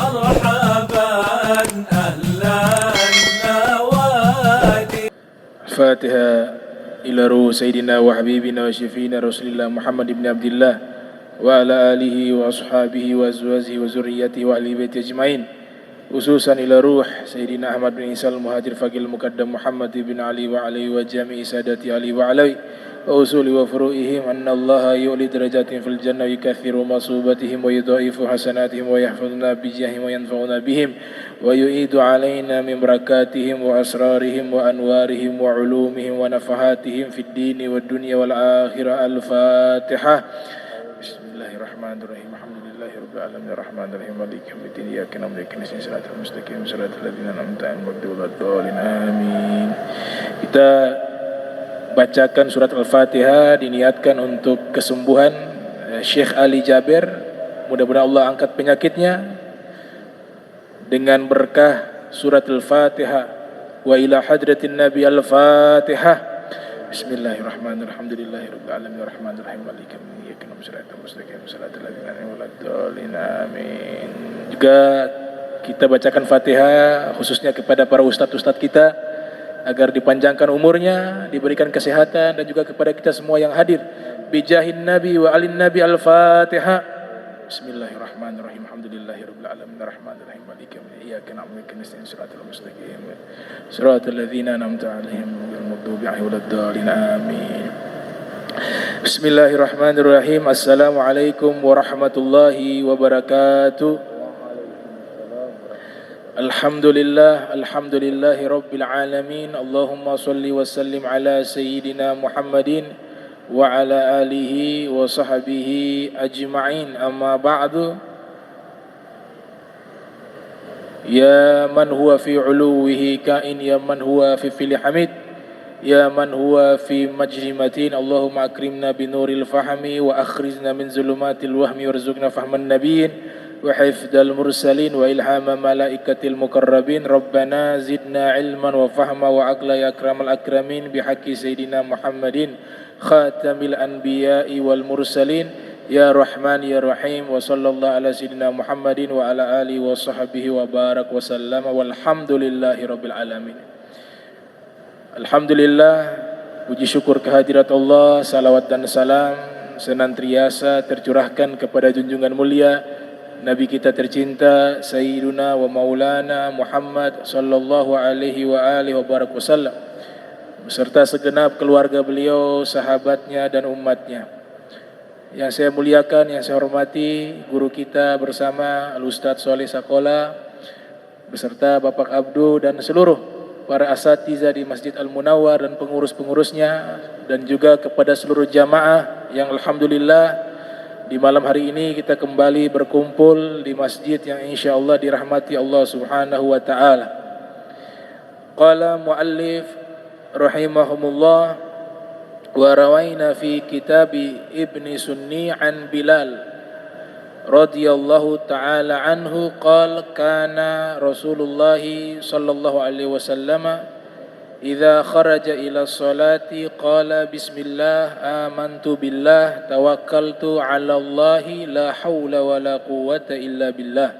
مرحبا أهلا النوادي. الفاتحة إلى روح سيدنا وحبيبنا وشفينا رسول الله محمد بن عبد الله وعلى آله وأصحابه وأزواجه وذريته وأهل بيته أجمعين، خصوصا إلى روح سيدنا أحمد بن عيسى المهاجر فقيه المقدم محمد بن علي وعلي وجميع سادة علي وعلي وأصول وفروئهم أن الله يؤلي درجاتهم في الجنة ويكثر مصوبتهم ويضاعف حسناتهم ويحفظنا بجاههم وينفعنا بهم ويعيد علينا من بركاتهم وأسرارهم وأنوارهم وعلومهم ونفحاتهم في الدين والدنيا والآخرة. الفاتحة. بسم الله الرحمن الرحيم. الحمد لله رب العالمين الرحمن الرحيم مالك يوم الدين إياك نعبد وإياك نستعين صراط المستقيم صراط الذين أنعمت عليهم غير المغضوب عليهم آمين. Kita bacakan surat Al-Fatihah diniatkan untuk kesembuhan Syekh Ali Jaber. Mudah-mudahan Allah angkat penyakitnya dengan berkah surat Al-Fatihah. Wa ila hadratin Nabi Al-Fatihah. Bismillahirrahmanirrahim. Alhamdulillahirabbil alamin arrahmanir rahim maliki yaumiddin iyyaka na'budu wa iyyaka nasta'in shiratal ladzina an'amta 'alaihim. Amin. Juga kita bacakan Fatihah khususnya kepada para ustadz-ustadz kita agar dipanjangkan umurnya, diberikan kesehatan, dan juga kepada kita semua yang hadir. Bijahin Nabi wa alin Nabi. Al-Fatihah. Bismillahirrahmanirrahim. Alhamdulillahirabbil alamin arrahmanir rahim maliki yaumiddin iyyaka na'budu wa iyyaka nasta'in shiratal mustaqim shiratal ladzina an'amta 'alaihim ghairil maghdubi 'alaihim waladdallin. Amin. Bismillahirrahmanirrahim. Assalamualaikum warahmatullahi wabarakatuh. Alhamdulillahi rabbil alamin. Allahumma salli wa sallim ala sayyidina Muhammadin wa ala alihi wa sahbihi ajma'in. Amma ba'du. Ya man huwa fi uluwihi kain, ya man huwa fi fili hamid, ya man huwa fi majrimatin. Allahumma akrimna binuril fahmi wa akhrizna min zulumatil wahmi warzuqna fahman nabiyyin wa hifdzal mursalin wa ilhama malaikatil muqarrabin. Rabbana zidna ilman wa fahma wa aqla ya akramal akramin bihaqqi sayyidina Muhammadin khatamil anbiya'i wal mursalin ya rahman ya rahim. Wa sallallahu ala sayyidina Muhammadin wa ala alihi wa sahbihi wa barak wa sallama walhamdulillahi rabbil alamin. Alhamdulillah, puji syukur kehadirat Allah, salawat dan salam senantiasa tercurahkan kepada junjungan mulia Nabi kita tercinta Sayyiduna wa Maulana Muhammad sallallahu alaihi wa alihi wa barak wasallam beserta segenap keluarga beliau, sahabatnya dan umatnya. Yang saya muliakan, yang saya hormati guru kita bersama Al-Ustadz Soleh Sakola beserta Bapak Abdu dan seluruh para asatidzah di Masjid Al-Munawwar dan pengurus-pengurusnya, dan juga kepada seluruh jamaah yang alhamdulillah di malam hari ini kita kembali berkumpul di masjid yang insyaallah dirahmati Allah Subhanahu wa taala. Qala muallif rahimahumullah wa rawaina fi kitab Ibni Sunni an Bilal radhiyallahu taala anhu qala kana Rasulullah sallallahu alaihi wasallam idza kharaja ila sholati qala bismillah amantu billah tawakkaltu ala Allahi la hawla wa la quwwata illa billah.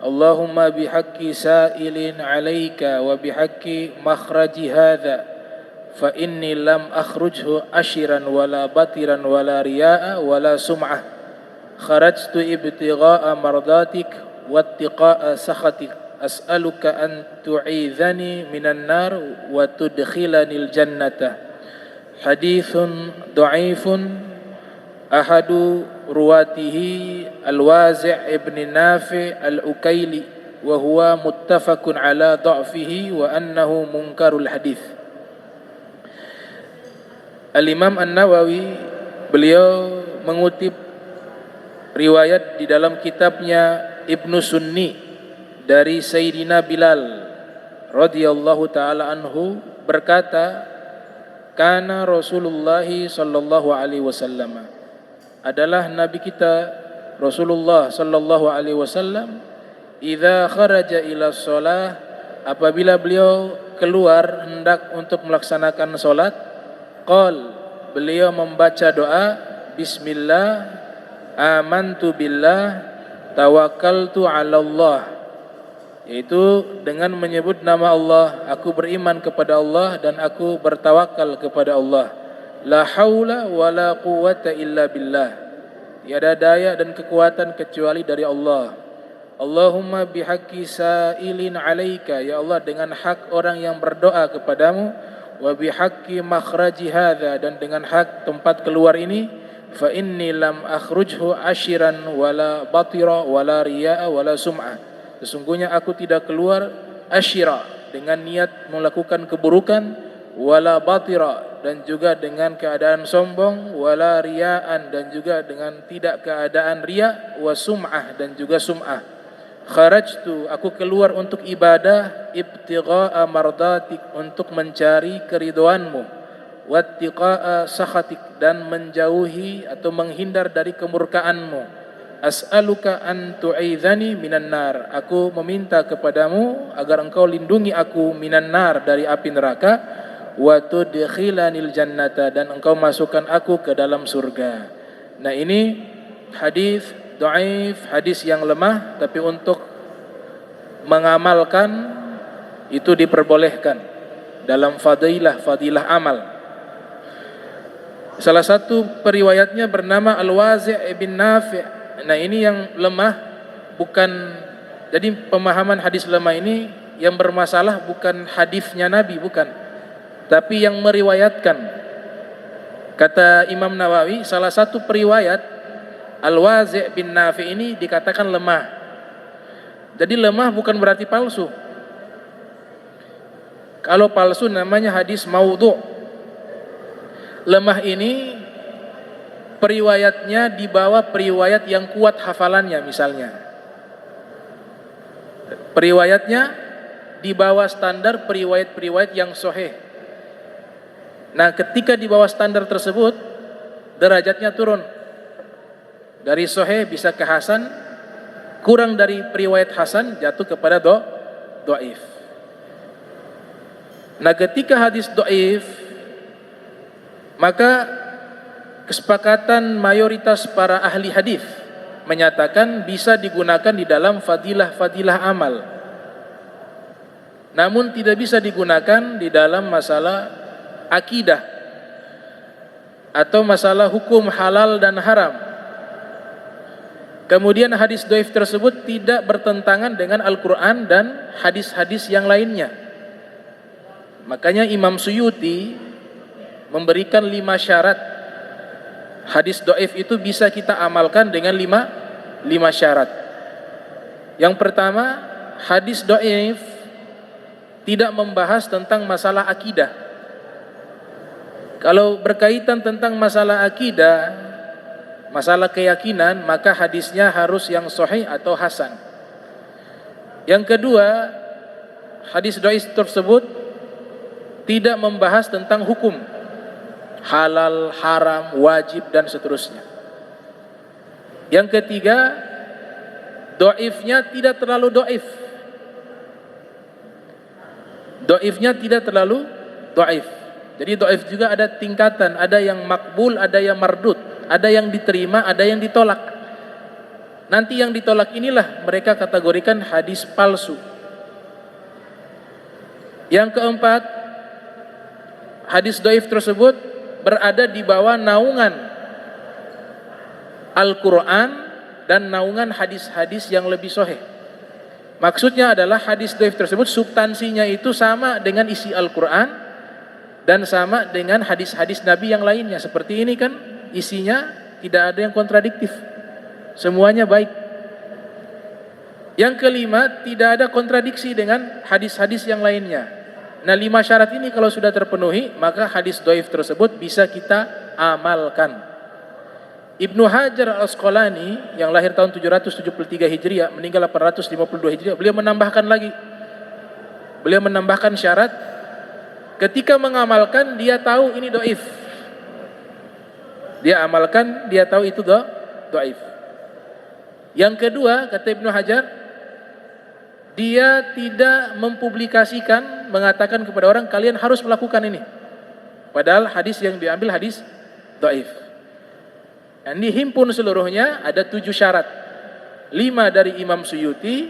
Allahumma bihaqqi sa'ilin alayka wa bihaqqi makhraji hadha fa inni lam akhrujhu ashiran wala batiran wala riya'a wala sum'ah. Kharajtu ibtigha'a mardatik wattiqa'a sakhatik. As'aluka an tu'idhani minan nar wa tudkhilanil jannata. Hadithun dha'ifun ahadu ruwatihi al-Wazi' ibn Nafi' al-Ukaili wa huwa muttafaqun ala dha'fihi wa annahu munkarul hadith. Al-Imam An-Nawawi beliau mengutip riwayat di dalam kitabnya Ibnu Sunni dari Sayyidina Bilal radhiyallahu taala anhu berkata, kana Rasulullah sallallahu alaihi wasallam, adalah nabi kita Rasulullah sallallahu alaihi wasallam, idza kharaja ila shalah, apabila beliau keluar hendak untuk melaksanakan salat, beliau membaca doa bismillah amantu billah tawakkaltu 'ala Allah, yaitu dengan menyebut nama Allah, aku beriman kepada Allah dan aku bertawakal kepada Allah. La haula wala quwwata illa billah, tiada daya dan kekuatan kecuali dari Allah. Allahumma bihaqqi sa'ilin 'alaika, ya Allah dengan hak orang yang berdoa kepadamu, wa bihaqqi makhraji hadza, dan dengan hak tempat keluar ini, fa inni lam akhrujhu ashiran wala batira wala riya'a wala sum'ah, sesungguhnya aku tidak keluar asyira dengan niat melakukan keburukan, wala batira dan juga dengan keadaan sombong, wala riya'an dan juga dengan tidak keadaan riya, wa sum'ah dan juga sum'ah. Kharajtu, aku keluar untuk ibadah, ibtigha'a mardatik, untuk mencari keridhoanmu, wattiqa'a sakhatik, dan menjauhi atau menghindar dari kemurkaanmu. As'aluka an tu'idhani minan nar, aku meminta kepadamu agar engkau lindungi aku minan nar, dari api neraka, wa tudkhilanil jannata, dan engkau masukkan aku ke dalam surga. Nah, ini hadis dhaif, hadis yang lemah, tapi untuk mengamalkan itu diperbolehkan dalam fadilah amal. Salah satu periwayatnya bernama Al-Wazi' bin Nafi'. Nah, ini yang lemah, bukan, jadi pemahaman hadis lemah ini yang bermasalah bukan hadisnya Nabi, bukan, tapi yang meriwayatkan. Kata Imam Nawawi, salah satu periwayat Al-Wazi' bin Nafi' ini dikatakan lemah. Jadi lemah bukan berarti palsu. Kalau palsu namanya hadis maudhu'. Lemah ini periwayatnya di bawah periwayat yang kuat hafalannya, misalnya. Periwayatnya di bawah standar periwayat-periwayat yang sahih. Nah, ketika di bawah standar tersebut, derajatnya turun. Dari sahih bisa ke hasan, kurang dari periwayat hasan jatuh kepada dhaif. Nah, ketika hadis dhaif, maka kesepakatan mayoritas para ahli hadis menyatakan bisa digunakan di dalam fadilah amal. Namun tidak bisa digunakan di dalam masalah akidah atau masalah hukum halal dan haram. Kemudian hadis dhaif tersebut tidak bertentangan dengan Al-Quran dan hadis-hadis yang lainnya. Makanya Imam Suyuti memberikan 5 syarat. Hadis dhaif itu bisa kita amalkan dengan 5 syarat. Yang pertama, hadis dhaif tidak membahas tentang masalah akidah. Kalau berkaitan tentang masalah akidah, masalah keyakinan, maka hadisnya harus yang sahih atau hasan. Yang kedua, hadis dhaif tersebut tidak membahas tentang hukum halal, haram, wajib, dan seterusnya. Yang ketiga, dhaifnya tidak terlalu dhaif. Dhaifnya tidak terlalu dhaif. Jadi dhaif juga ada tingkatan, ada yang makbul, ada yang mardud, ada yang diterima, ada yang ditolak. Nanti yang ditolak inilah mereka kategorikan hadis palsu. Yang keempat, hadis dhaif tersebut berada di bawah naungan Al-Quran dan naungan hadis-hadis yang lebih sahih. Maksudnya adalah hadis dhaif tersebut substansinya itu sama dengan isi Al-Quran dan sama dengan hadis-hadis Nabi yang lainnya. Seperti ini kan, isinya tidak ada yang kontradiktif, semuanya baik. Yang kelima, tidak ada kontradiksi dengan hadis-hadis yang lainnya. Nah, 5 syarat ini kalau sudah terpenuhi, maka hadis dhaif tersebut bisa kita amalkan. Ibnu Hajar Al-Asqalani yang lahir tahun 773 Hijriah, meninggal 852 Hijriah, beliau menambahkan lagi. Beliau menambahkan syarat, ketika mengamalkan dia tahu ini dhaif. Dia amalkan, dia tahu itu dhaif. Yang kedua, kata Ibnu Hajar, dia tidak mempublikasikan, mengatakan kepada orang kalian harus melakukan ini. Padahal hadis yang diambil hadis dhaif. Dan dihimpun seluruhnya ada 7 syarat. 5 dari Imam Suyuti,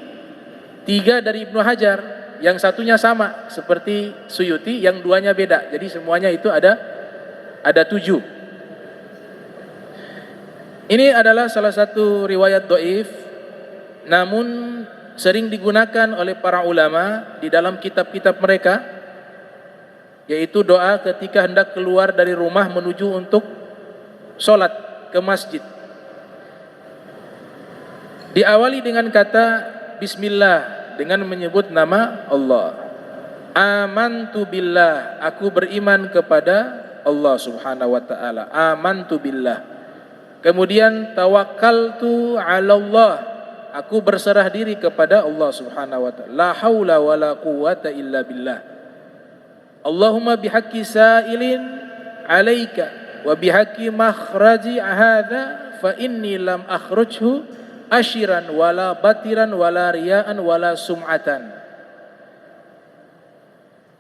3 dari Ibnu Hajar, yang satunya sama seperti Suyuti, yang 2-nya beda. Jadi semuanya itu ada 7. Ini adalah salah satu riwayat dhaif, namun sering digunakan oleh para ulama di dalam kitab-kitab mereka, yaitu doa ketika hendak keluar dari rumah menuju untuk sholat ke masjid. Diawali dengan kata Bismillah, dengan menyebut nama Allah. Amantu billah, aku beriman kepada Allah subhanahu wa ta'ala. Amantu billah. Kemudian tawakkaltu ala Allah, aku berserah diri kepada Allah subhanahu wa ta'ala. La hawla wa la quwwata illa billah. Allahumma bihaqqi sa'ilin alaika wa bihaqqi makhraji hadha fa inni lam akhrujhu ashiran wala batiran wala riyaan wala sum'atan.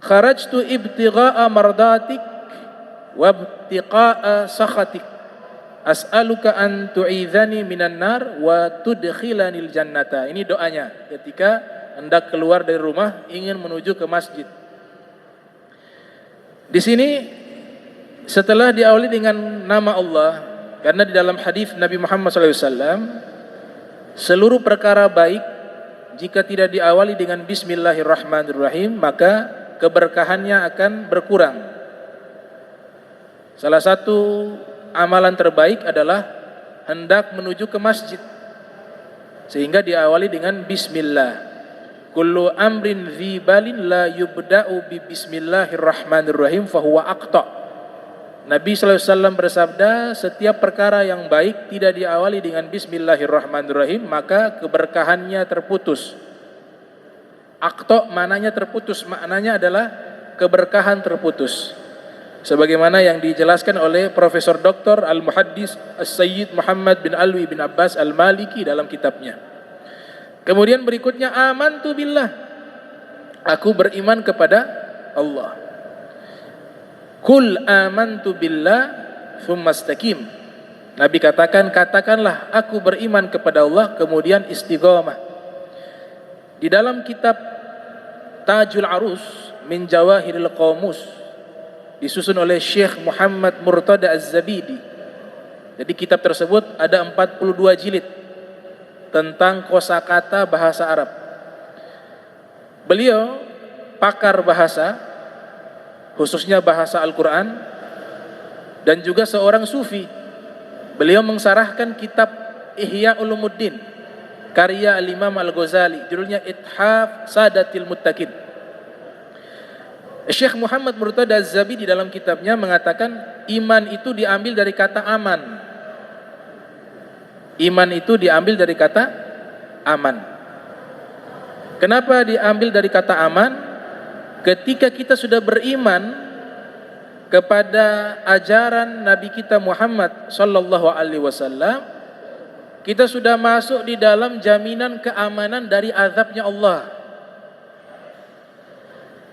Kharajtu ibtigha'a mardatik wa ibtiqa'a sakhatik. As'aluka an tu'idhani minan nar wa tudkhilanil jannata. Ini doanya ketika hendak keluar dari rumah ingin menuju ke masjid. Di sini setelah diawali dengan nama Allah, karena di dalam hadis Nabi Muhammad SAW, seluruh perkara baik jika tidak diawali dengan Bismillahirrahmanirrahim maka keberkahannya akan berkurang. Salah satu amalan terbaik adalah hendak menuju ke masjid, sehingga diawali dengan Bismillah. Kullu amrin dzibalin la yubda'u bi Bismillahirrahmanirrahim fahuwa aqta. Nabi SAW bersabda, setiap perkara yang baik tidak diawali dengan Bismillahirrahmanirrahim maka keberkahannya terputus. Aqta maknanya terputus, maknanya adalah keberkahan terputus. Sebagaimana yang dijelaskan oleh Profesor Dr. Al-Muhaddis As-Sayyid Muhammad bin Alwi bin Abbas Al-Maliki dalam kitabnya. Kemudian berikutnya amantu billah, aku beriman kepada Allah. Kul amantu billah thumma istaqim. Nabi katakanlah aku beriman kepada Allah, kemudian istiqamah. Di dalam kitab Tajul Arus min Jawahiril Qamus, disusun oleh Syekh Muhammad Murtada Az-Zabidi. Jadi kitab tersebut ada 42 jilid tentang kosakata bahasa Arab. Beliau pakar bahasa, khususnya bahasa Al-Quran, dan juga seorang sufi. Beliau mensarahkan kitab Ihya Ulumuddin karya Al-Imam Al-Ghazali, judulnya Ithaf Sadatil Muttaqin. Syekh Muhammad Murtada Az-Zabidi di dalam kitabnya mengatakan iman itu diambil dari kata aman. Iman itu diambil dari kata aman. Kenapa diambil dari kata aman? Ketika kita sudah beriman kepada ajaran Nabi kita Muhammad sallallahu alaihi wasallam, kita sudah masuk di dalam jaminan keamanan dari azabnya Allah.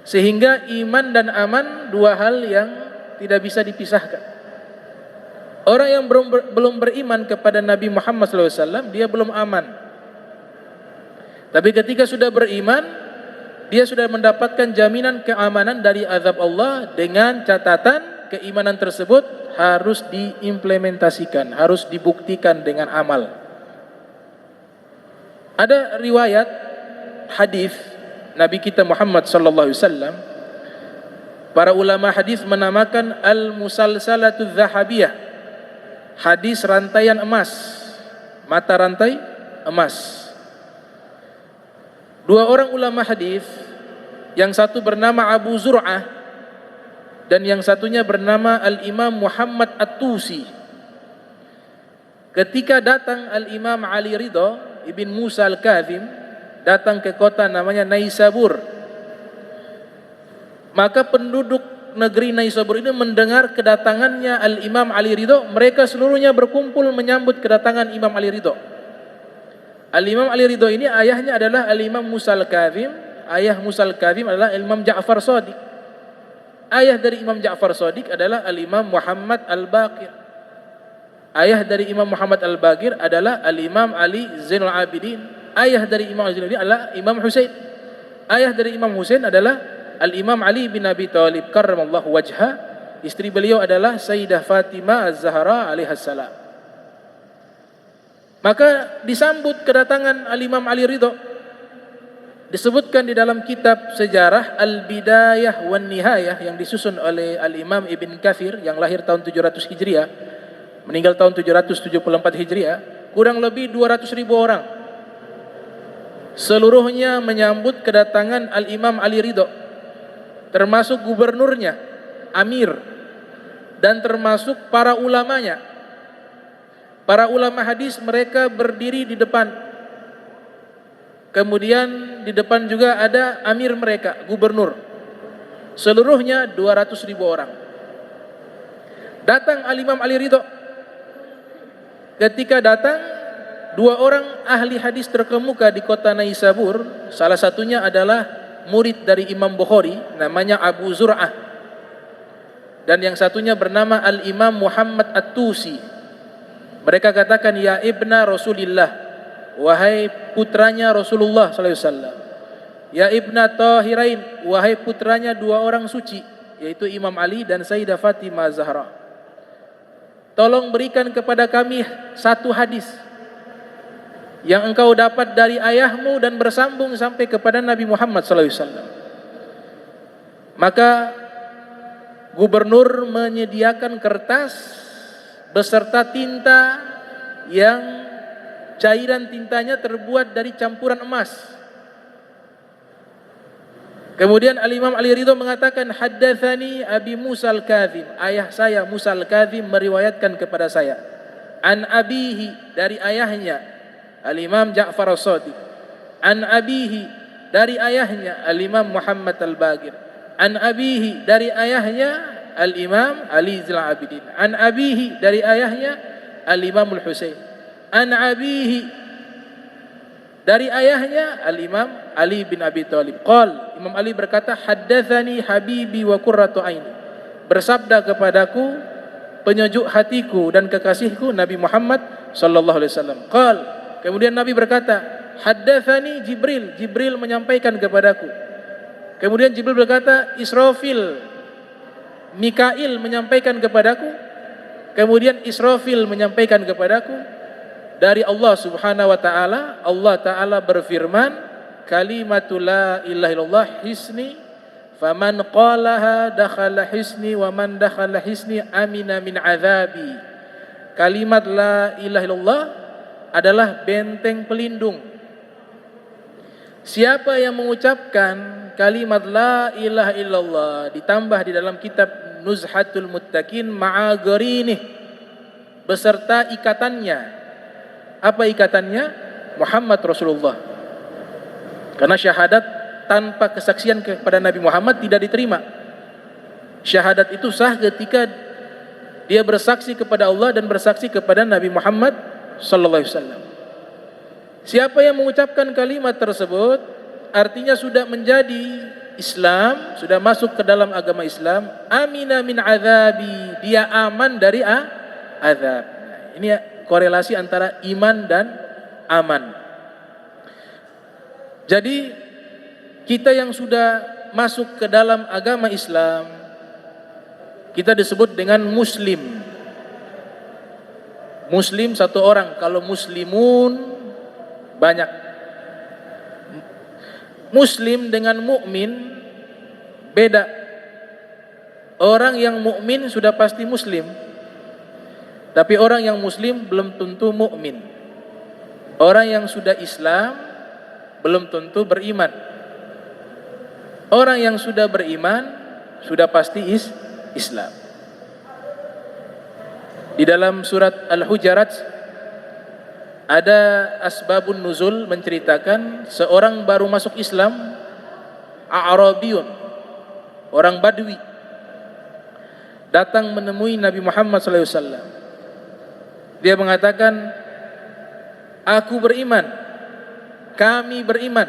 Sehingga iman dan aman dua hal yang tidak bisa dipisahkan. Orang yang belum beriman kepada Nabi Muhammad SAW, dia belum aman. Tapi ketika sudah beriman, dia sudah mendapatkan jaminan keamanan dari azab Allah, dengan catatan keimanan tersebut harus diimplementasikan, harus dibuktikan dengan amal. Ada riwayat hadis Nabi kita Muhammad SAW, para ulama hadis menamakan al-musalsalatu dzahabiyah, hadis rantaian emas, mata rantai emas. Dua orang ulama hadis, yang satu bernama Abu Zur'ah dan yang satunya bernama Al-Imam Muhammad At-Tusi. Ketika datang Al-Imam Ali Ridha ibn Musa Al-Kazim datang ke kota namanya Naisabur, maka penduduk negeri Naisabur ini mendengar kedatangannya Al-Imam Ali Ridha. Mereka seluruhnya berkumpul menyambut kedatangan Imam Ali Ridha. Al-Imam Ali Ridha ini ayahnya adalah Al-Imam Musa Al-Kazim. Ayah Musa Al-Kazim adalah Imam Ja'far Shadiq. Ayah dari Imam Ja'far Shadiq adalah Al-Imam Muhammad Al-Baqir. Ayah dari Imam Muhammad Al-Baqir adalah Al-Imam Ali Zainul Abidin. Ayah dari Imam Ali Zainul Abidin adalah Imam Husain. Ayah dari Imam Husain adalah Al-Imam Ali bin Abi Thalib karramallahu wajha. Istri beliau adalah Sayyidah Fatimah Az-Zahra alaihassalam. Maka disambut kedatangan Al-Imam Ali Ridho. Disebutkan di dalam kitab sejarah Al-Bidayah wan Nihayah yang disusun oleh Al-Imam Ibn Katsir yang lahir tahun 700 Hijriah, meninggal tahun 774 Hijriah, kurang lebih 200.000 orang. Seluruhnya menyambut kedatangan Al-Imam Ali Ridho, termasuk gubernurnya, amir, dan termasuk para ulamanya. Para ulama hadis mereka berdiri di depan. Kemudian di depan juga ada amir mereka, gubernur. Seluruhnya 200.000 orang. Datang Al-Imam Ali Ridho. Ketika datang, dua orang ahli hadis terkemuka di kota Naisabur. Salah satunya adalah murid dari Imam Bukhari, namanya Abu Zur'ah. Dan yang satunya bernama Al-Imam Muhammad At-Tusi. Mereka katakan, ya ibna Rasulillah, wahai putranya Rasulullah sallallahu alaihi wasallam. Ya ibna Tahirain, wahai putranya dua orang suci, yaitu Imam Ali dan Sayyidah Fatimah Zahra. Tolong berikan kepada kami satu hadis yang engkau dapat dari ayahmu dan bersambung sampai kepada Nabi Muhammad sallallahu alaihi wasallam. Maka gubernur menyediakan kertas beserta tinta yang cairan tintanya terbuat dari campuran emas. Kemudian Al-Imam Ali Ridho mengatakan, haddatsani Abi Musa Al-Kadzim, ayah saya Musa Al-Kadzim meriwayatkan kepada saya. An abihi, dari ayahnya Al-Imam Ja'far As-Shadiq. An abihi, dari ayahnya Al-Imam Muhammad Al-Baqir. An abihi, dari ayahnya Al-Imam Ali Zainul Abidin. An abihi, dari ayahnya Al-Imam Al-Husain. An abihi, dari ayahnya Al-Imam Ali bin Abi Thalib. Qal, Imam Ali berkata, haddatsani habibi wa qurratu aini. Bersabda kepadaku penyejuk hatiku dan kekasihku Nabi Muhammad sallallahu alaihi wasallam. Qal, kemudian Nabi berkata, haddatsani Jibril. Jibril menyampaikan kepadaku. Kemudian Jibril berkata, Israfil, Mikail menyampaikan kepadaku. Kemudian Israfil menyampaikan kepadaku dari Allah Subhanahu wa taala. Allah taala berfirman, kalimatul la ilaha illallah hisni, faman qalaha dakhala hisni wa man dakhala hisni amina min azabi. Kalimat la ilaha illallah adalah benteng pelindung. Siapa yang mengucapkan kalimat la ilaha illallah ditambah di dalam kitab Nuzhatul Muttaqin ma'a gharinih, beserta ikatannya. Apa ikatannya? Muhammad Rasulullah. Karena syahadat tanpa kesaksian kepada Nabi Muhammad tidak diterima. Syahadat itu sah ketika dia bersaksi kepada Allah dan bersaksi kepada Nabi Muhammad sallallahu alaihi wasallam. Siapa yang mengucapkan kalimat tersebut artinya sudah menjadi Islam, sudah masuk ke dalam agama Islam. Amina min azabi, dia aman dari azab. Ini korelasi antara iman dan aman. Jadi kita yang sudah masuk ke dalam agama Islam, kita disebut dengan muslim. Muslim satu orang, kalau muslimun banyak. Muslim dengan mukmin beda. Orang yang mukmin sudah pasti muslim, tapi orang yang muslim belum tentu mukmin. Orang yang sudah Islam belum tentu beriman. Orang yang sudah beriman sudah pasti Islam. Di dalam surat Al-Hujarat ada asbabun nuzul menceritakan seorang baru masuk Islam, A'rabiyun, orang Badui, datang menemui Nabi Muhammad SAW. Dia mengatakan, aku beriman, kami beriman.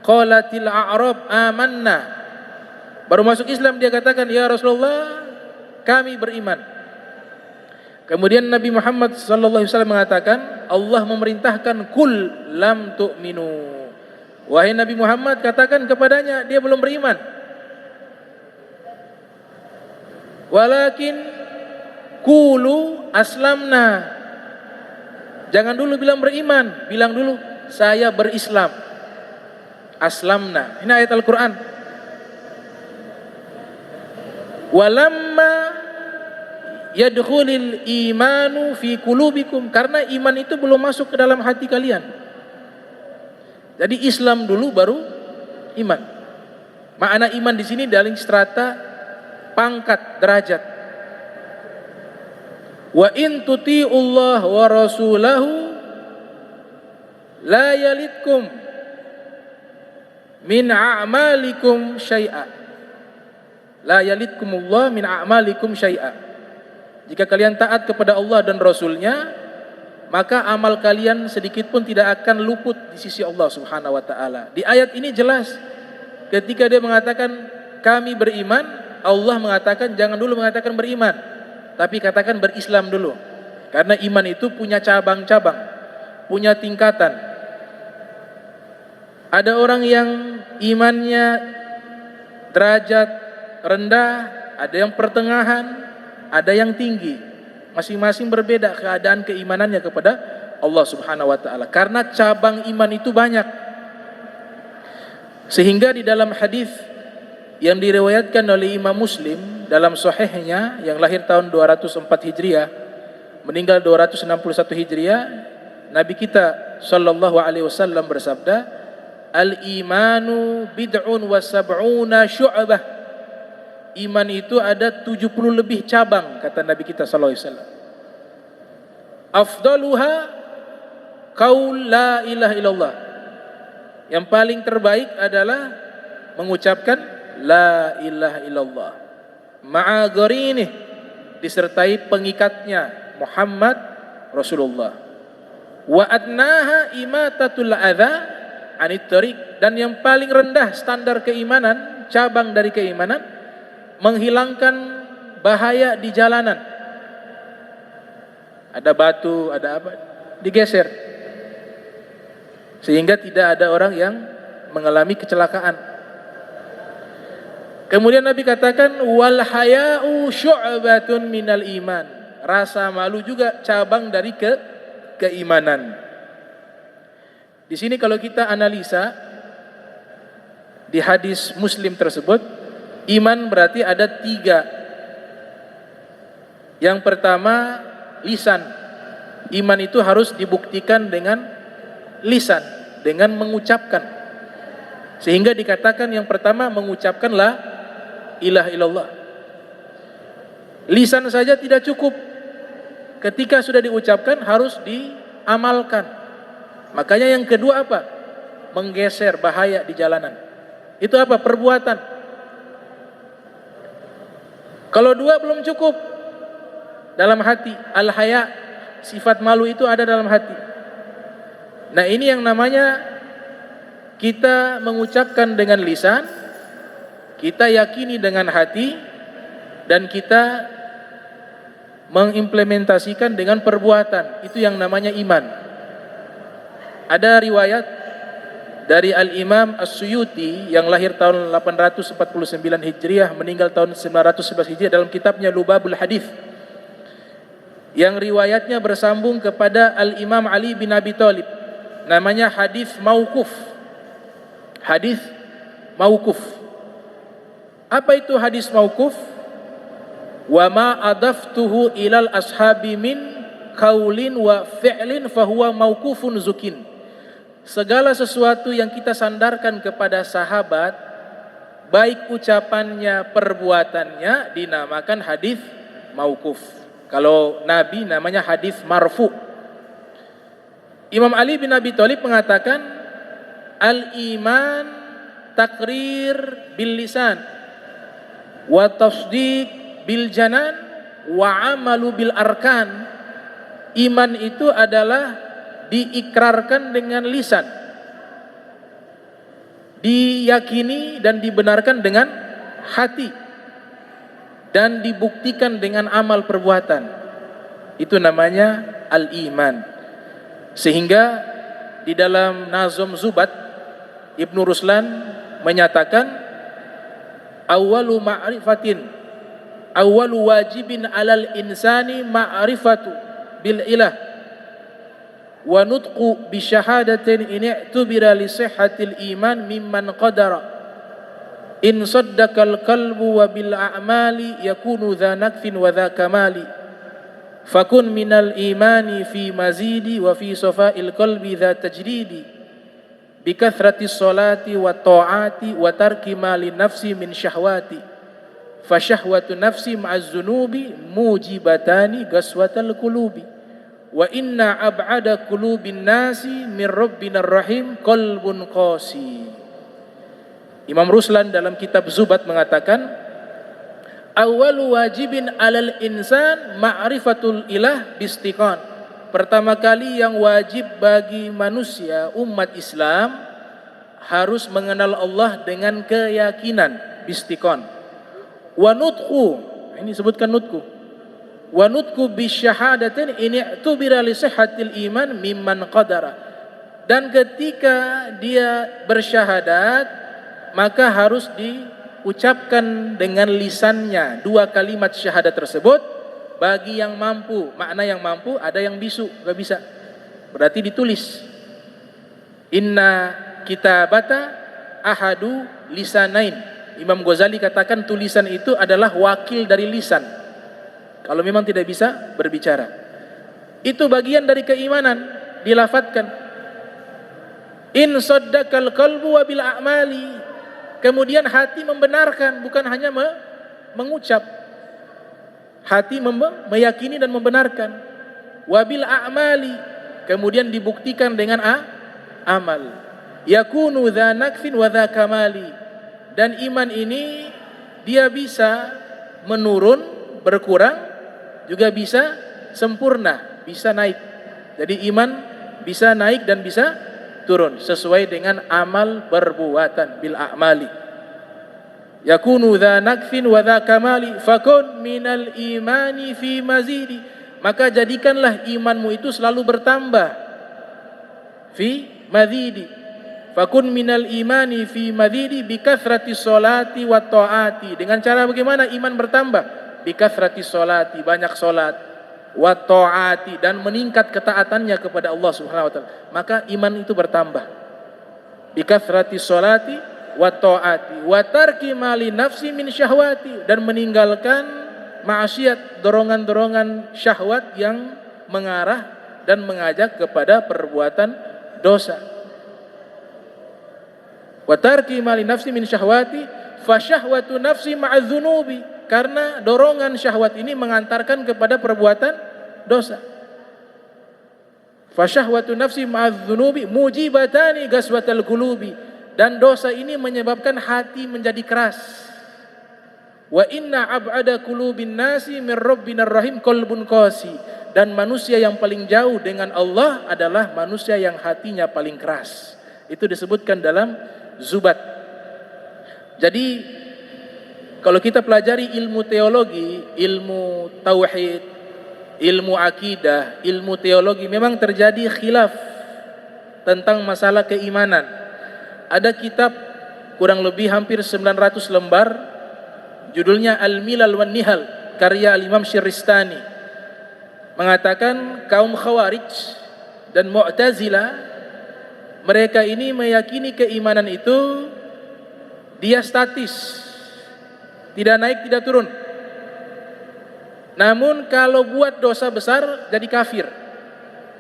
Qalatil a'rab amanna. Baru masuk Islam dia katakan, ya Rasulullah, kami beriman. Kemudian Nabi Muhammad sallallahu alaihi wasallam mengatakan, Allah memerintahkan kul lam tu'minu. Wahai Nabi Muhammad, katakan kepadanya dia belum beriman. Walakin qulu aslamna. Jangan dulu bilang beriman, bilang dulu saya berislam. Aslamna. Ini ayat Al-Qur'an. Walamma yadkhulul imanu fi qulubikum, karena iman itu belum masuk ke dalam hati kalian. Jadi Islam dulu baru iman. Makna iman di sini dalam strata pangkat derajat. Wa in tuti'ullah wa rasulahu la yalitkum min a'malikum syai'a. La yalitkumullah min a'malikum syai'a. Jika kalian taat kepada Allah dan Rasulnya, maka amal kalian sedikit pun tidak akan luput di sisi Allah Subhanahu wa taala. Di ayat ini jelas ketika dia mengatakan kami beriman, Allah mengatakan jangan dulu mengatakan beriman, tapi katakan berislam dulu. Karena iman itu punya cabang-cabang, punya tingkatan. Ada orang yang imannya derajat rendah, ada yang pertengahan, ada yang tinggi. Masing-masing berbeda keadaan keimanannya kepada Allah Subhanahu wa taala. Karena cabang iman itu banyak. Sehingga di dalam hadis yang diriwayatkan oleh Imam Muslim dalam sahihnya yang lahir tahun 204 Hijriah, meninggal 261 Hijriah, Nabi kita sallallahu alaihi wasallam bersabda, "Al-imanu bid'un wa sab'una syu'bah." Iman itu ada 70 lebih cabang, kata Nabi kita sallallahu alaihi wasallam. Afdaluha qaul la ilaha illallah. Yang paling terbaik adalah mengucapkan la ilaha illallah. Ma'a gharinih, disertai pengikatnya Muhammad Rasulullah. Wa adnaha imatatul adza anit tariq, dan yang paling rendah standar keimanan, cabang dari keimanan, menghilangkan bahaya di jalanan. Ada batu, ada apa, digeser sehingga tidak ada orang yang mengalami kecelakaan. Kemudian Nabi katakan wal haya'u syu'batun minal iman. Rasa malu juga cabang dari keimanan. Di sini kalau kita analisa di hadis Muslim tersebut, iman berarti ada 3. Yang pertama lisan. Iman itu harus dibuktikan dengan lisan, dengan mengucapkan. Sehingga dikatakan yang pertama mengucapkan la ilaha illallah. Lisan saja tidak cukup. Ketika sudah diucapkan harus diamalkan. Makanya yang kedua apa? Menggeser bahaya di jalanan. Itu apa? Perbuatan. Kalau 2 belum cukup, dalam hati, al-haya, sifat malu itu ada dalam hati. Nah ini yang namanya kita mengucapkan dengan lisan, kita yakini dengan hati, dan kita mengimplementasikan dengan perbuatan. Itu yang namanya iman. Ada riwayat dari Al-Imam As-Suyuti yang lahir tahun 849 Hijriah, meninggal tahun 911 Hijriah, dalam kitabnya Lubabul Hadis, yang riwayatnya bersambung kepada Al-Imam Ali bin Abi Thalib. Namanya hadis mauquf. Hadis mauquf. Apa itu hadis mauquf? Wa ma adaftuhu ilal ashabi min qaulin wa fi'lin fahuwa mauqufun zukin. Segala sesuatu yang kita sandarkan kepada sahabat, baik ucapannya, perbuatannya, dinamakan hadis mauquf. Kalau Nabi namanya hadis marfu. Imam Ali bin Abi Thalib mengatakan, al-iman takrir bil lisan wa tasdiq bil janan wa amalu bil arkan. Iman itu adalah diikrarkan dengan lisan, diyakini dan dibenarkan dengan hati, dan dibuktikan dengan amal perbuatan. Itu namanya al-iman. Sehingga di dalam Nazm Zubat Ibnu Ruslan menyatakan awwalu wajibin alal insani ma'rifatu bil ilah wa nutqu bi syahadatin in i'tubira li sihhatil iman mimman qadara in saddaqal qalbu wa bil a'mali yakunu dha nakfin wa dha kamali fakun minal imani fi mazidi wa fi safa'il qalbi dha tajdidi bi kathratis salati wa ta'ati wa tarki mali nafsi min syahwati fa syahwatu nafsi ma'az zunubi mujibatani gaswatal qulubi wa inna ab'ada qulubin nasi min rabbinar rahim qalbun qasi. Imam Ruslan dalam kitab Zubat mengatakan awwalu wajibin alal insan ma'rifatul ilah bistiqan. Pertama kali yang wajib bagi manusia umat Islam harus mengenal Allah dengan keyakinan bistiqan. Wa nutqu, ini sebutkan nutqu. Wa nutqu bisyahadatin in i'tubira li sihhatil iman mimman qadara. Dan ketika dia bersyahadat maka harus diucapkan dengan lisannya dua kalimat syahadat tersebut bagi yang mampu. Makna yang mampu, ada yang bisu, gak bisa. Berarti ditulis. Inna kitabata ahadu lisanain. Imam Ghazali katakan tulisan itu adalah wakil dari lisan. Kalau memang tidak bisa berbicara. Itu bagian dari keimanan, dilafatkan. In saddaqal qalbu wa bil a'mali. Kemudian hati membenarkan, bukan hanya mengucap. Hati meyakini dan membenarkan. Wabil a'mali, kemudian dibuktikan dengan amal. Yakunu dha nakfin wa dha kamali. Dan iman ini dia bisa menurun, berkurang, juga bisa sempurna, bisa naik. Jadi iman bisa naik dan bisa turun sesuai dengan amal perbuatan bil a'mali. Yakunu dha nakfin wa dha kamali fakun minal imani fi mazidi. Maka jadikanlah imanmu itu selalu bertambah. Fi mazidi. Fakun minal imani fi mazidi bi kathrati sholati wa ta'ati. Dengan cara bagaimana iman bertambah? Bi kathrati sholati, banyak salat, wa ta'ati, dan meningkat ketaatannya kepada Allah Subhanahu wa taala. Maka iman itu bertambah. Bi kathrati sholati wa ta'ati wa tarki mali nafsi min syahwati, dan meninggalkan maksiat, dorongan-dorongan syahwat yang mengarah dan mengajak kepada perbuatan dosa. Wa tarki mali nafsi min syahwati fa syahwatu nafsi ma'adz dzunubi, karena dorongan syahwat ini mengantarkan kepada perbuatan dosa. Fa syahwatu nafsi ma'adz dzunubi mujibatani gaswatal qulubi, dan dosa ini menyebabkan hati menjadi keras. Wa inna ab'ada qulubin nasi min rabbinar rahim qalbun qasi, dan manusia yang paling jauh dengan Allah adalah manusia yang hatinya paling keras. Itu disebutkan dalam Zubat. Jadi kalau kita pelajari ilmu teologi, ilmu tauhid, ilmu akidah, ilmu teologi, memang terjadi khilaf tentang masalah keimanan. Ada kitab kurang lebih hampir 900 lembar, judulnya Al-Milal wan Nihal, karya Al-Imam Syiristani, mengatakan kaum Khawarij dan Mu'tazilah, mereka ini meyakini keimanan itu dia statis, tidak naik tidak turun. Namun kalau buat dosa besar jadi kafir.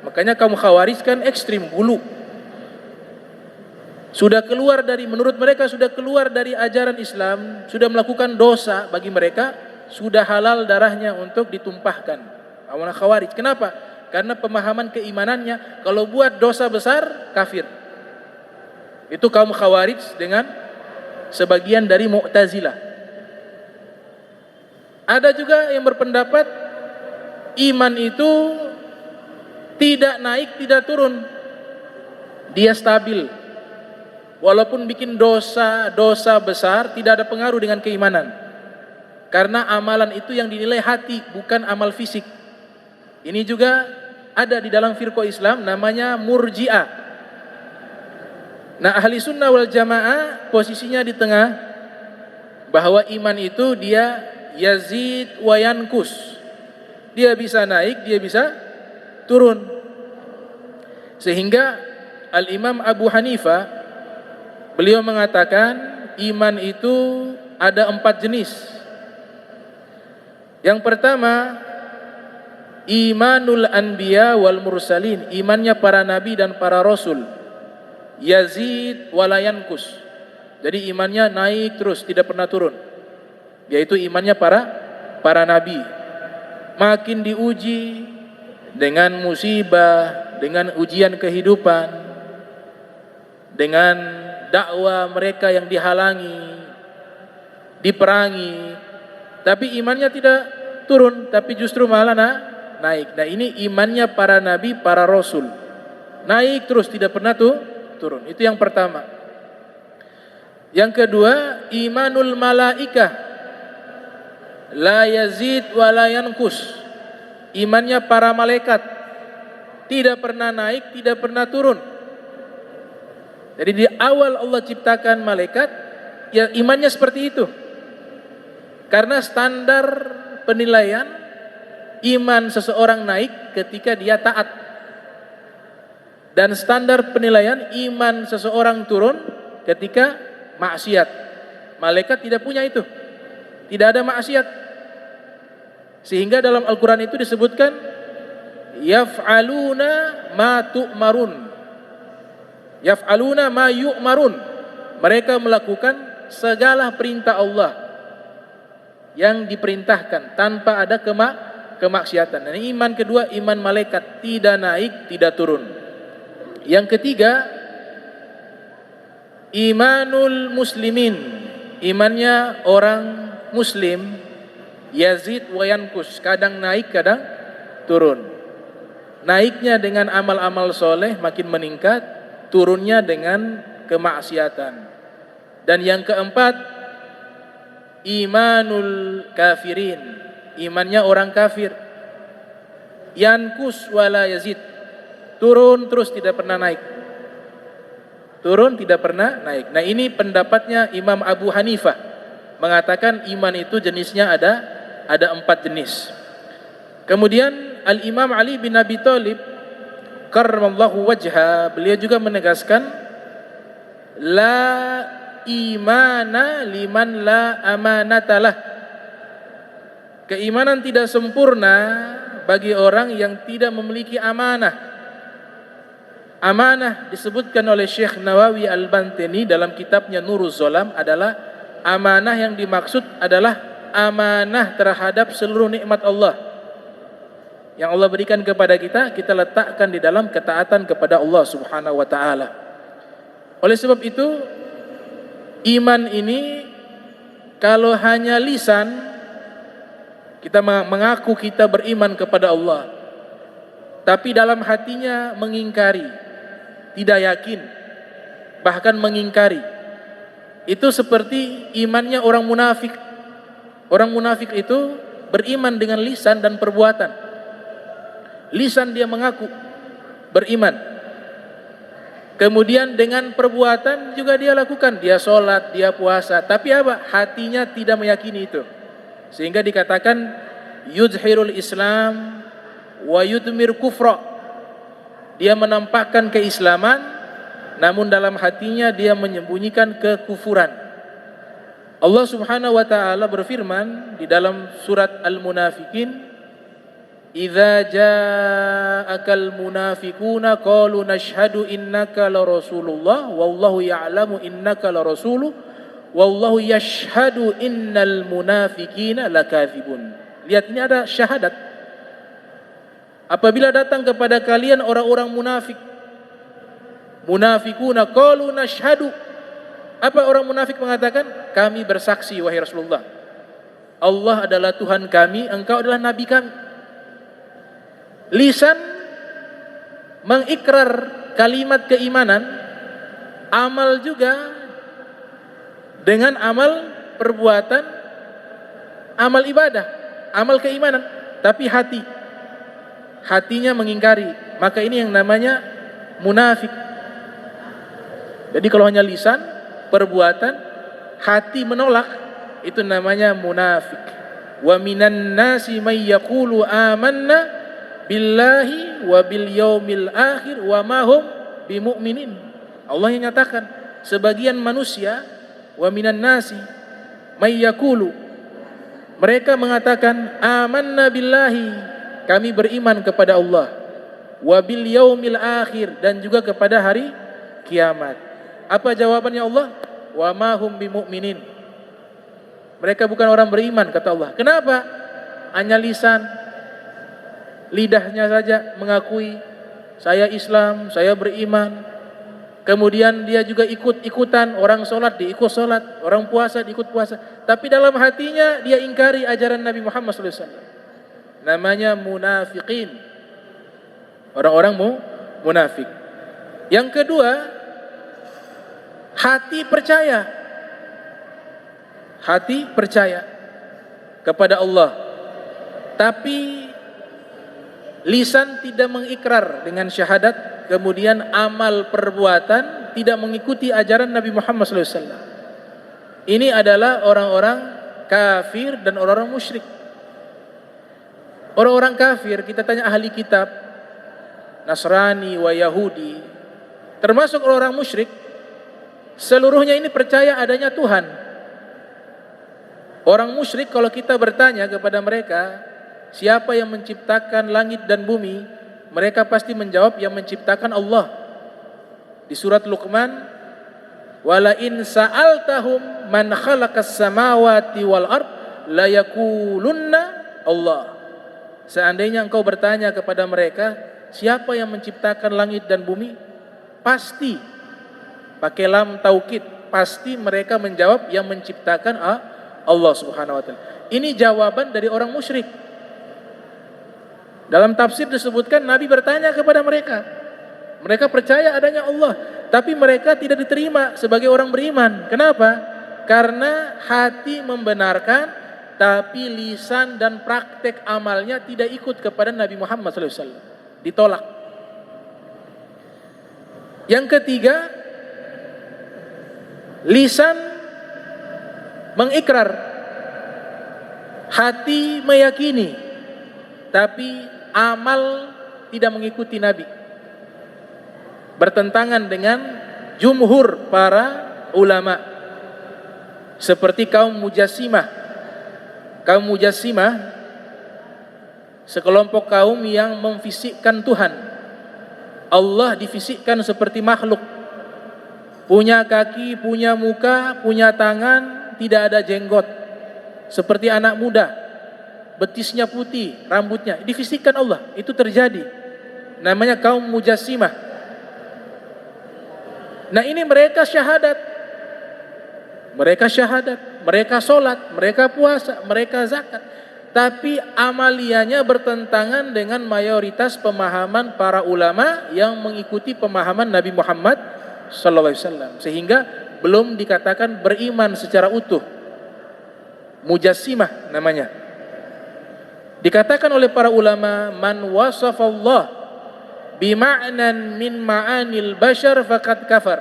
Makanya kaum Khawarij kan ekstrim, gulu. Sudah keluar dari, menurut mereka sudah keluar dari ajaran Islam, sudah melakukan dosa, bagi mereka sudah halal darahnya untuk ditumpahkan. Awalnya Khawarij. Kenapa? Karena pemahaman keimanannya kalau buat dosa besar kafir. Itu kaum Khawarij dengan sebagian dari Mu'tazilah. Ada juga yang berpendapat iman itu tidak naik, tidak turun. Dia stabil. Walaupun bikin dosa besar, tidak ada pengaruh dengan keimanan. Karena amalan itu yang dinilai hati, bukan amal fisik. Ini juga ada di dalam firqah Islam namanya Murji'ah. Nah, ahli sunnah wal jamaah posisinya di tengah, bahwa iman itu dia yazid wa yankus. Dia bisa naik, dia bisa turun. Sehingga Al-Imam Abu Hanifah, beliau mengatakan iman itu ada 4 jenis. Yang pertama, imanul anbiya wal mursalin, imannya para nabi dan para rasul. Yazid wala yankus. Jadi imannya naik terus, tidak pernah turun. Yaitu imannya para nabi. Makin diuji dengan musibah, dengan ujian kehidupan, dengan dakwah mereka yang dihalangi, diperangi, tapi imannya tidak turun, tapi justru malah naik. Nah, ini imannya para nabi, para rasul. Naik terus, tidak pernah turun. Itu yang pertama. Yang kedua, imanul malaikah, la yazid wa la yankus. Imannya para malaikat, tidak pernah naik, tidak pernah turun. Jadi di awal Allah ciptakan malaikat, ya imannya seperti itu. Karena standar penilaian iman seseorang naik ketika dia taat. Dan standar penilaian iman seseorang turun ketika maksiat. Malaikat tidak punya itu. Tidak ada maksiat. Sehingga dalam Al-Quran itu disebutkan yaf'aluna ma tu'marun. Yaf'aluna ma yu'marun. Mereka melakukan segala perintah Allah yang diperintahkan tanpa ada kemaksiatan. Dan iman kedua, iman malaikat, tidak naik, tidak turun. Yang ketiga, imanul muslimin, imannya orang muslim, yazid wa yankus, kadang naik, kadang turun. Naiknya dengan amal-amal soleh makin meningkat, turunnya dengan kemaksiatan. Dan yang keempat, imanul kafirin, imannya orang kafir, yankus wala yazid, turun terus tidak pernah naik. Turun tidak pernah naik. Nah, ini pendapatnya Imam Abu Hanifah, mengatakan iman itu jenisnya ada 4 jenis. Kemudian Al-Imam Ali bin Abi Thalib karramallahu wajha, beliau juga menegaskan la imana liman la amanatalah. Keimanan tidak sempurna bagi orang yang tidak memiliki amanah. Amanah disebutkan oleh Syekh Nawawi Al-Bantani dalam kitabnya Nuruz Zolam adalah amanah yang dimaksud adalah amanah terhadap seluruh nikmat Allah yang Allah berikan kepada kita, kita letakkan di dalam ketaatan kepada Allah Subhanahu wa taala. Oleh sebab itu, iman ini kalau hanya lisan, kita mengaku kita beriman kepada Allah, tapi dalam hatinya mengingkari, tidak yakin, bahkan mengingkari, itu seperti imannya orang munafik. Orang munafik itu beriman dengan lisan dan perbuatan. Lisan dia mengaku beriman, kemudian dengan perbuatan juga dia lakukan, dia sholat, dia puasa, tapi apa? Hatinya tidak meyakini itu. Sehingga dikatakan yudhirul Islam wa yudmir kufra. Dia menampakkan keislaman, namun dalam hatinya dia menyembunyikan kekufuran. Allah Subhanahu wa taala berfirman di dalam surat Al-Munafiqin, "Idza ja'akal munafiquna qalu nashhadu innaka la rasulullah wallahu ya'lamu innaka la rasuluh wallahu yashhadu innal munafiqina lakadzibun." Lihat, ini ada syahadat. Apabila datang kepada kalian orang-orang munafik, munafikuna qalu nashhadu. Apa orang munafik mengatakan? Kami bersaksi wahai Rasulullah, Allah adalah Tuhan kami, engkau adalah nabi kami. Lisan mengikrar kalimat keimanan, amal juga dengan amal perbuatan, amal ibadah, amal keimanan, tapi hatinya mengingkari, maka ini yang namanya munafik. Jadi kalau hanya lisan, perbuatan, hati menolak, itu namanya munafik. Wa minan nasi may yaqulu amanna billahi wa bil yaumil akhir wa ma hum bimu'minin. Allah yang nyatakan, sebagian manusia, wa minan nasi may yaqulu, mereka mengatakan amanna billahi, kami beriman kepada Allah, wa bil yaumil akhir, dan juga kepada hari kiamat. Apa jawabannya Allah? Wa ma hum bimu'minin. Mereka bukan orang beriman, kata Allah. Kenapa? Hanya lisan, lidahnya saja mengakui saya Islam, saya beriman. Kemudian dia juga ikut-ikutan, orang sholat diikut sholat, orang puasa diikut puasa. Tapi dalam hatinya dia ingkari ajaran Nabi Muhammad SAW. Namanya munafiqin. Orang-orang munafik. Yang kedua, hati percaya. Hati percaya kepada Allah, tapi lisan tidak mengikrar dengan syahadat, kemudian amal perbuatan tidak mengikuti ajaran Nabi Muhammad SAW. Ini adalah orang-orang kafir dan orang-orang musyrik. Orang-orang kafir, kita tanya ahli kitab, Nasrani wa Yahudi, termasuk orang-orang musyrik, seluruhnya ini percaya adanya Tuhan. Orang musyrik kalau kita bertanya kepada mereka, siapa yang menciptakan langit dan bumi, mereka pasti menjawab yang menciptakan Allah. Di surat Luqman, wala in sa'altahum man khalaqas samawati wal ard la yaqulunna Allah. Seandainya engkau bertanya kepada mereka, siapa yang menciptakan langit dan bumi, pasti pakai lam taukid, pasti mereka menjawab yang menciptakan Allah Subhanahu wa taala. Ini jawaban dari orang musyrik. Dalam tafsir disebutkan Nabi bertanya kepada mereka. Mereka percaya adanya Allah, tapi mereka tidak diterima sebagai orang beriman. Kenapa? Karena hati membenarkan, tapi lisan dan praktek amalnya tidak ikut kepada Nabi Muhammad SAW. Ditolak. Yang ketiga, lisan mengikrar, hati meyakini, tapi amal tidak mengikuti Nabi. Bertentangan dengan jumhur para ulama, seperti kaum Mujassimah. Kaum Mujassimah sekelompok kaum yang memfisikkan Tuhan. Allah difisikkan seperti makhluk, punya kaki, punya muka, punya tangan, tidak ada jenggot, seperti anak muda, betisnya putih, rambutnya, difisikkan Allah. Itu terjadi. Namanya kaum Mujassimah. Nah ini mereka syahadat, mereka sholat, mereka puasa, mereka zakat, tapi amaliannya bertentangan dengan mayoritas pemahaman para ulama yang mengikuti pemahaman Nabi Muhammad SAW, sehingga belum dikatakan beriman secara utuh. Mujassimah namanya. Dikatakan oleh para ulama, man wasafallah bima'nan min ma'anil bashar faqad kafar.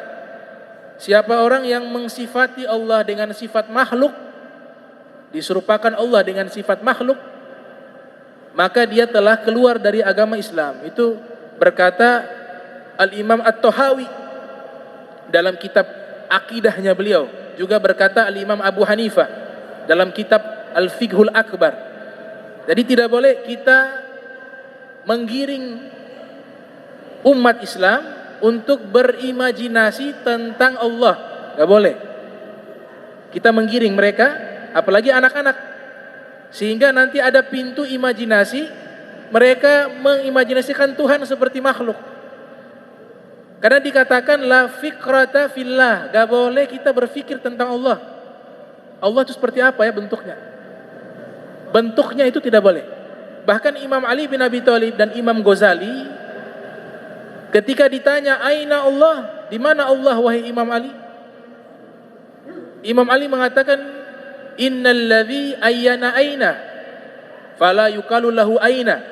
Siapa orang yang mensifati Allah dengan sifat makhluk, diserupakan Allah dengan sifat makhluk, maka dia telah keluar dari agama Islam. Itu berkata Al-Imam At-Tahawi dalam kitab akidahnya beliau. Juga berkata Al-Imam Abu Hanifah dalam kitab Al-Fiqhul Akbar. Jadi tidak boleh kita menggiring umat Islam untuk berimajinasi tentang Allah. Gak boleh kita menggiring mereka, apalagi anak-anak, sehingga nanti ada pintu imajinasi, mereka mengimajinasikan Tuhan seperti makhluk. Karena dikatakan la fikrata fillah, gak boleh kita berpikir tentang Allah. Allah itu seperti apa ya bentuknya? Bentuknya itu tidak boleh. Bahkan Imam Ali bin Abi Thalib dan Imam Ghazali ketika ditanya aina Allah, di mana Allah wahai Imam Ali? Imam Ali mengatakan innal ladzi ayyana aina fala yuqalu lahu aina.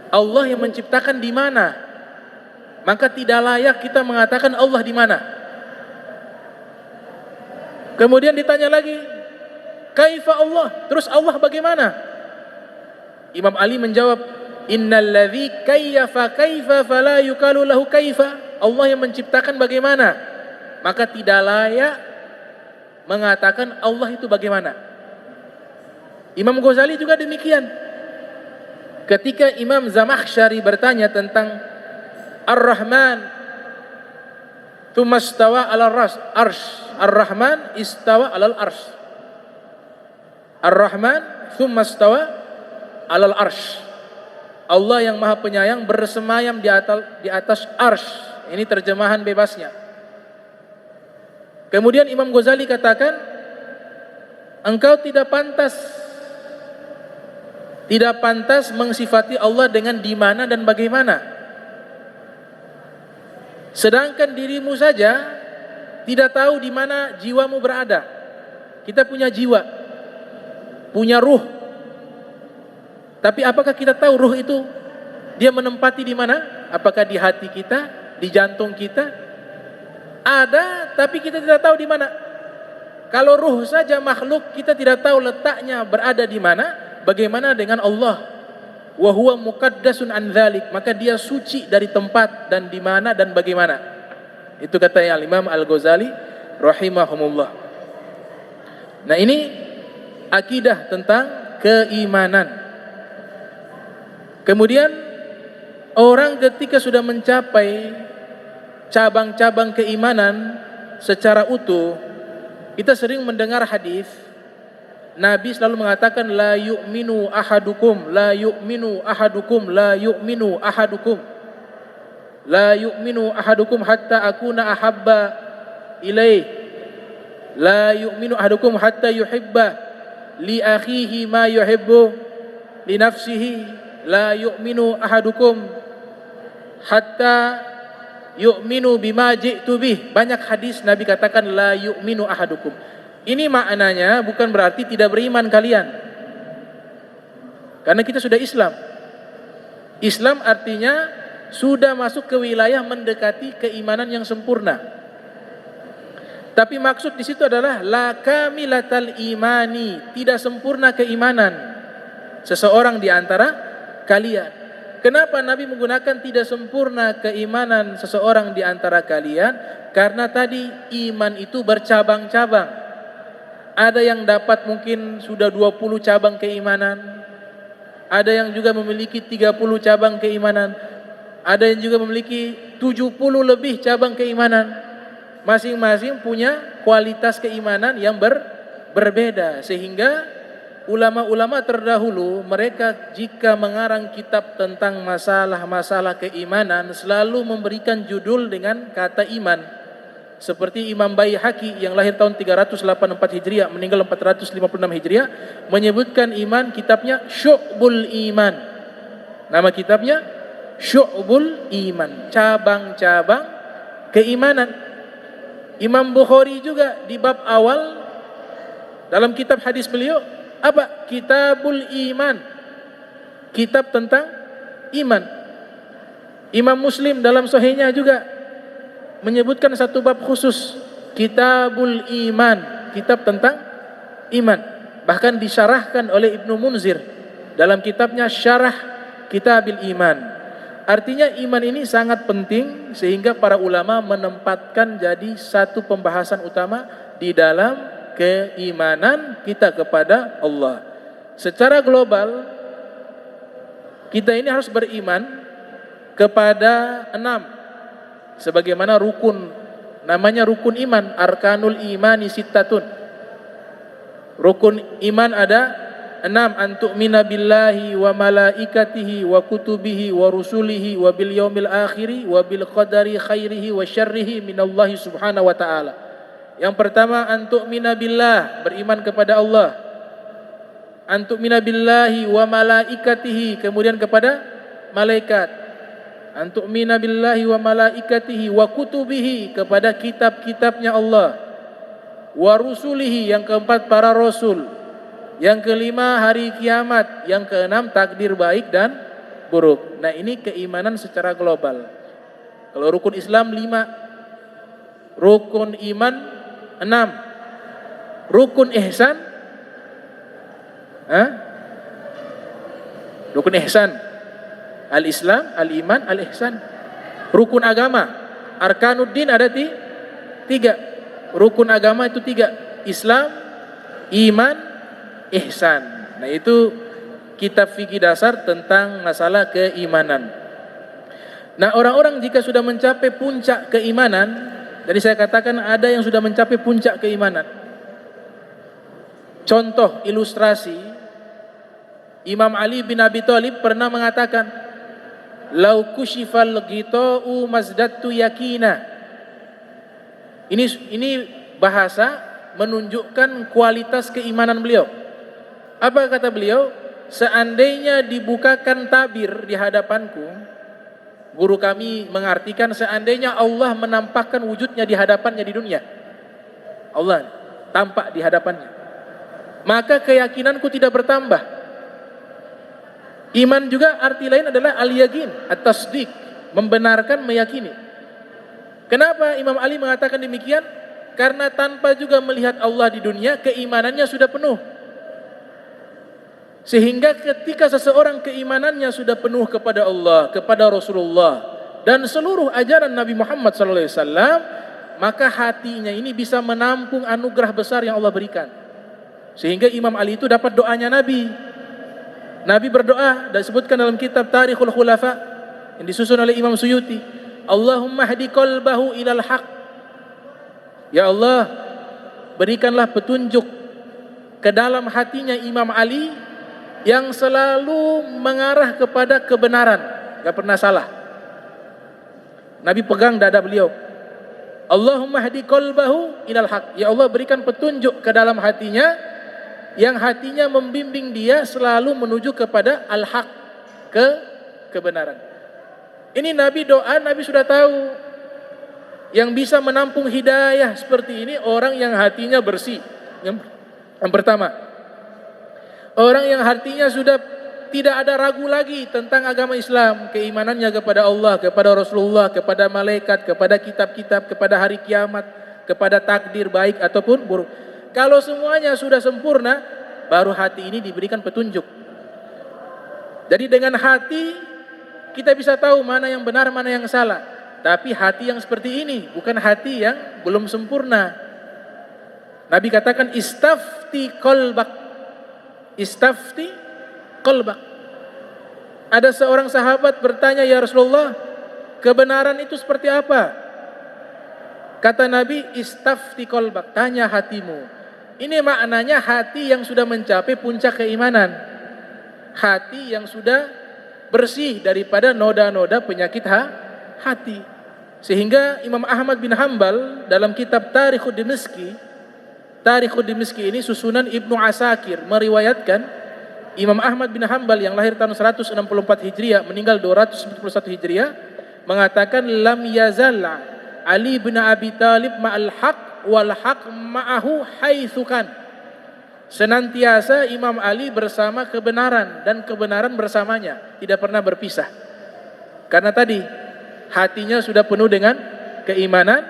Allah yang menciptakan di mana, maka tidak layak kita mengatakan Allah di mana. Kemudian ditanya lagi, kaifa Allah? Terus Allah bagaimana? Imam Ali menjawab, innalladzi kayyafa kaifa fala yuqalu lahu kaifa. Allah yang menciptakan bagaimana, maka tidak layak mengatakan Allah itu bagaimana. Imam Ghazali juga demikian. Ketika Imam Zamakhsyari bertanya tentang Ar-Rahman tsumma istawa 'alal arsy. Ar-Rahman istawa 'alal arsy. Ar-Rahman tsumma istawa 'alal arsy. Allah yang Maha Penyayang bersemayam di atas arsy. Ini terjemahan bebasnya. Kemudian Imam Ghazali katakan, engkau tidak pantas mengsifati Allah dengan di mana dan bagaimana. Sedangkan dirimu saja tidak tahu di mana jiwamu berada. Kita punya jiwa, punya ruh. Tapi apakah kita tahu ruh itu dia menempati di mana? Apakah di hati kita, di jantung kita? Ada, tapi kita tidak tahu di mana. Kalau ruh saja makhluk kita tidak tahu letaknya berada di mana, bagaimana dengan Allah? Wa huwa muqaddasun an dzalik, maka dia suci dari tempat dan di mana dan bagaimana. Itu kata Imam Al-Ghazali rahimahumullah. Nah, ini akidah tentang keimanan. Kemudian orang ketika sudah mencapai cabang-cabang keimanan secara utuh, kita sering mendengar hadis Nabi selalu mengatakan la yu'minu ahadukum, la yu'minu ahadukum, la yu'minu ahadukum, la yu'minu ahadukum hatta akuna ahabba ilaih, la yu'minu ahadukum hatta yuhibba li akhihi ma yuhibbu li nafsihi, la yu'minu ahadukum hatta yu'minu bima ji'tu bih. Banyak hadis Nabi katakan la yu'minu ahadukum. Ini maknanya bukan berarti tidak beriman kalian, karena kita sudah Islam. Islam artinya sudah masuk ke wilayah mendekati keimanan yang sempurna. Tapi maksud di situ adalah la kamilatal imani, tidak sempurna keimanan seseorang di antara kalian. Kenapa Nabi menggunakan tidak sempurna keimanan seseorang di antara kalian? Karena tadi iman itu bercabang-cabang. Ada yang dapat mungkin sudah 20 cabang keimanan, ada yang juga memiliki 30 cabang keimanan, ada yang juga memiliki 70 lebih cabang keimanan. Masing-masing punya kualitas keimanan yang berbeda. Sehingga ulama-ulama terdahulu, mereka jika mengarang kitab tentang masalah-masalah keimanan selalu memberikan judul dengan kata iman. Seperti Imam Baihaqi yang lahir tahun 384 Hijriah, meninggal 456 Hijriah, menyebutkan iman, kitabnya Syu'bul Iman. Nama kitabnya Syu'bul Iman, cabang-cabang keimanan. Imam Bukhari juga di bab awal dalam kitab hadis beliau apa? Kitabul Iman, kitab tentang iman. Imam Muslim dalam sahihnya juga menyebutkan satu bab khusus, Kitabul Iman, kitab tentang iman. Bahkan disyarahkan oleh Ibnu Munzir dalam kitabnya Syarah Kitabil Iman. Artinya iman ini sangat penting sehingga para ulama menempatkan jadi satu pembahasan utama di dalam keimanan kita kepada Allah. Secara global kita ini harus beriman kepada 6 sebagaimana rukun, namanya rukun iman, arkanul imani sittatun. Rukun iman ada 6, antu'mina billahi wa malaikatihi wa kutubihi wa rusulihi wa bil yaumil akhiri wa bil qadari khairihi wa syarrihi minallahi subhanahu wa ta'ala. Yang pertama, antu'mina billah, beriman kepada Allah. Antu'mina billahi wa malaikatihi, kemudian kepada malaikat. Antu'mina billahi wa malaikatihi wa kutubihi, kepada kitab-kitabnya Allah. Wa rusulihi, yang keempat para rasul. Yang kelima hari kiamat. Yang keenam takdir baik dan buruk. Nah, ini keimanan secara global. Kalau rukun Islam 5, rukun iman 6, rukun ihsan, rukun ihsan, al-Islam, al-iman, al-ihsan. Rukun agama, arkanuddin ada 3. Rukun agama itu 3, Islam, iman, ihsan. Nah, itu kitab fikih dasar tentang masalah keimanan. Nah, orang-orang jika sudah mencapai puncak keimanan, jadi saya katakan ada yang sudah mencapai puncak keimanan. Contoh ilustrasi, Imam Ali bin Abi Thalib pernah mengatakan, "Lau kushifal ghita'u mazdattu yakina." Ini bahasa menunjukkan kualitas keimanan beliau. Apa kata beliau? Seandainya dibukakan tabir di hadapanku, guru kami mengartikan seandainya Allah menampakkan wujudnya di hadapannya di dunia, Allah tampak di hadapannya, maka keyakinanku tidak bertambah. Iman juga arti lain adalah al-yaqin, at-tasdiq, membenarkan, meyakini. Kenapa Imam Ali mengatakan demikian? Karena tanpa juga melihat Allah di dunia, keimanannya sudah penuh. Sehingga ketika seseorang keimanannya sudah penuh kepada Allah, kepada Rasulullah, dan seluruh ajaran Nabi Muhammad SAW, maka hatinya ini bisa menampung anugerah besar yang Allah berikan. Sehingga Imam Ali itu dapat doanya Nabi. Nabi berdoa dan disebutkan dalam kitab Tarikhul Khulafa yang disusun oleh Imam Suyuti, Allahumma hdi qalbahu ilal haq. Ya Allah, berikanlah petunjuk ke dalam hatinya Imam Ali yang selalu mengarah kepada kebenaran, gak pernah salah. Nabi pegang dada beliau, Allahumma hdi qalbahu ilal haq. Ya Allah, berikan petunjuk ke dalam hatinya, yang hatinya membimbing dia selalu menuju kepada al-haq, kebenaran. Ini Nabi doa, Nabi sudah tahu yang bisa menampung hidayah seperti ini orang yang hatinya bersih. Yang pertama, orang yang hatinya sudah tidak ada ragu lagi tentang agama Islam, keimanannya kepada Allah, kepada Rasulullah, kepada malaikat, kepada kitab-kitab, kepada hari kiamat, kepada takdir baik ataupun buruk. Kalau semuanya sudah sempurna, baru hati ini diberikan petunjuk. Jadi dengan hati kita bisa tahu mana yang benar, mana yang salah. Tapi hati yang seperti ini bukan hati yang belum sempurna. Nabi katakan istafti qalbak. Istafti qalbak. Ada seorang sahabat bertanya, ya Rasulullah, kebenaran itu seperti apa? Kata Nabi, istafti qalbak, tanya hatimu. Ini maknanya hati yang sudah mencapai puncak keimanan. Hati yang sudah bersih daripada noda-noda penyakit hati. Sehingga Imam Ahmad bin Hanbal dalam kitab Tarikhud Dimashqi ini susunan Ibnu Asakir meriwayatkan Imam Ahmad bin Hanbal yang lahir tahun 164 Hijriah meninggal 241 Hijriah mengatakan lam yazal Ali bin Abi Thalib ma'al haq wal haq ma'ahu haitsukan. Senantiasa Imam Ali bersama kebenaran dan kebenaran bersamanya, tidak pernah berpisah. Karena tadi hatinya sudah penuh dengan keimanan,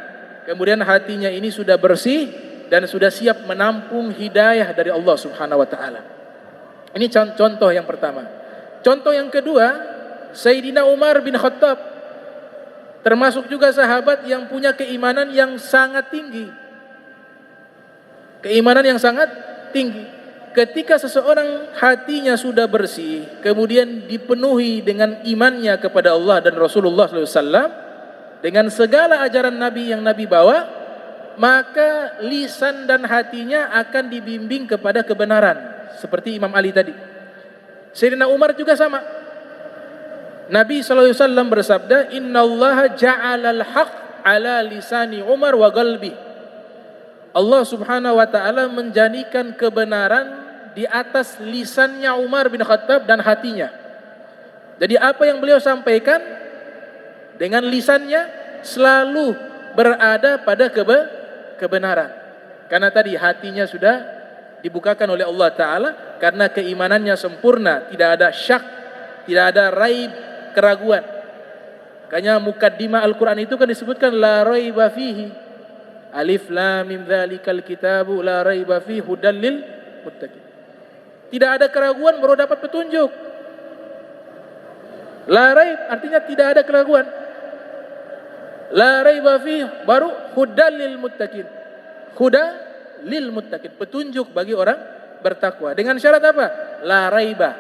kemudian hatinya ini sudah bersih dan sudah siap menampung hidayah dari Allah Subhanahu wa taala. Ini contoh yang pertama. Contoh yang kedua, Sayyidina Umar bin Khattab termasuk juga sahabat yang punya keimanan yang sangat tinggi. Keimanan yang sangat tinggi. Ketika seseorang hatinya sudah bersih, kemudian dipenuhi dengan imannya kepada Allah dan Rasulullah SAW, dengan segala ajaran Nabi yang Nabi bawa, maka lisan dan hatinya akan dibimbing kepada kebenaran. Seperti Imam Ali tadi. Sayyidina Umar juga sama. Nabi SAW bersabda, Inna Allah ja'alal haq ala lisani Umar wa qalbi. Allah Subhanahu wa ta'ala menjadikan kebenaran di atas lisannya Umar bin Khattab dan hatinya. Jadi apa yang beliau sampaikan dengan lisannya selalu berada pada kebenaran. Karena tadi hatinya sudah dibukakan oleh Allah Ta'ala karena keimanannya sempurna, tidak ada syak, tidak ada raib, keraguan. Makanya mukaddimah Al-Quran itu kan disebutkan la raiba fihi. Alif lam mim dzalikal kitabu la raiba fihi hudal lil muttaqin. Tidak ada keraguan baru dapat petunjuk. La raib artinya tidak ada keraguan. La raiba fihi baru hudal lil muttaqin. Huda lil muttaqin, petunjuk bagi orang bertakwa. Dengan syarat apa? La raiba.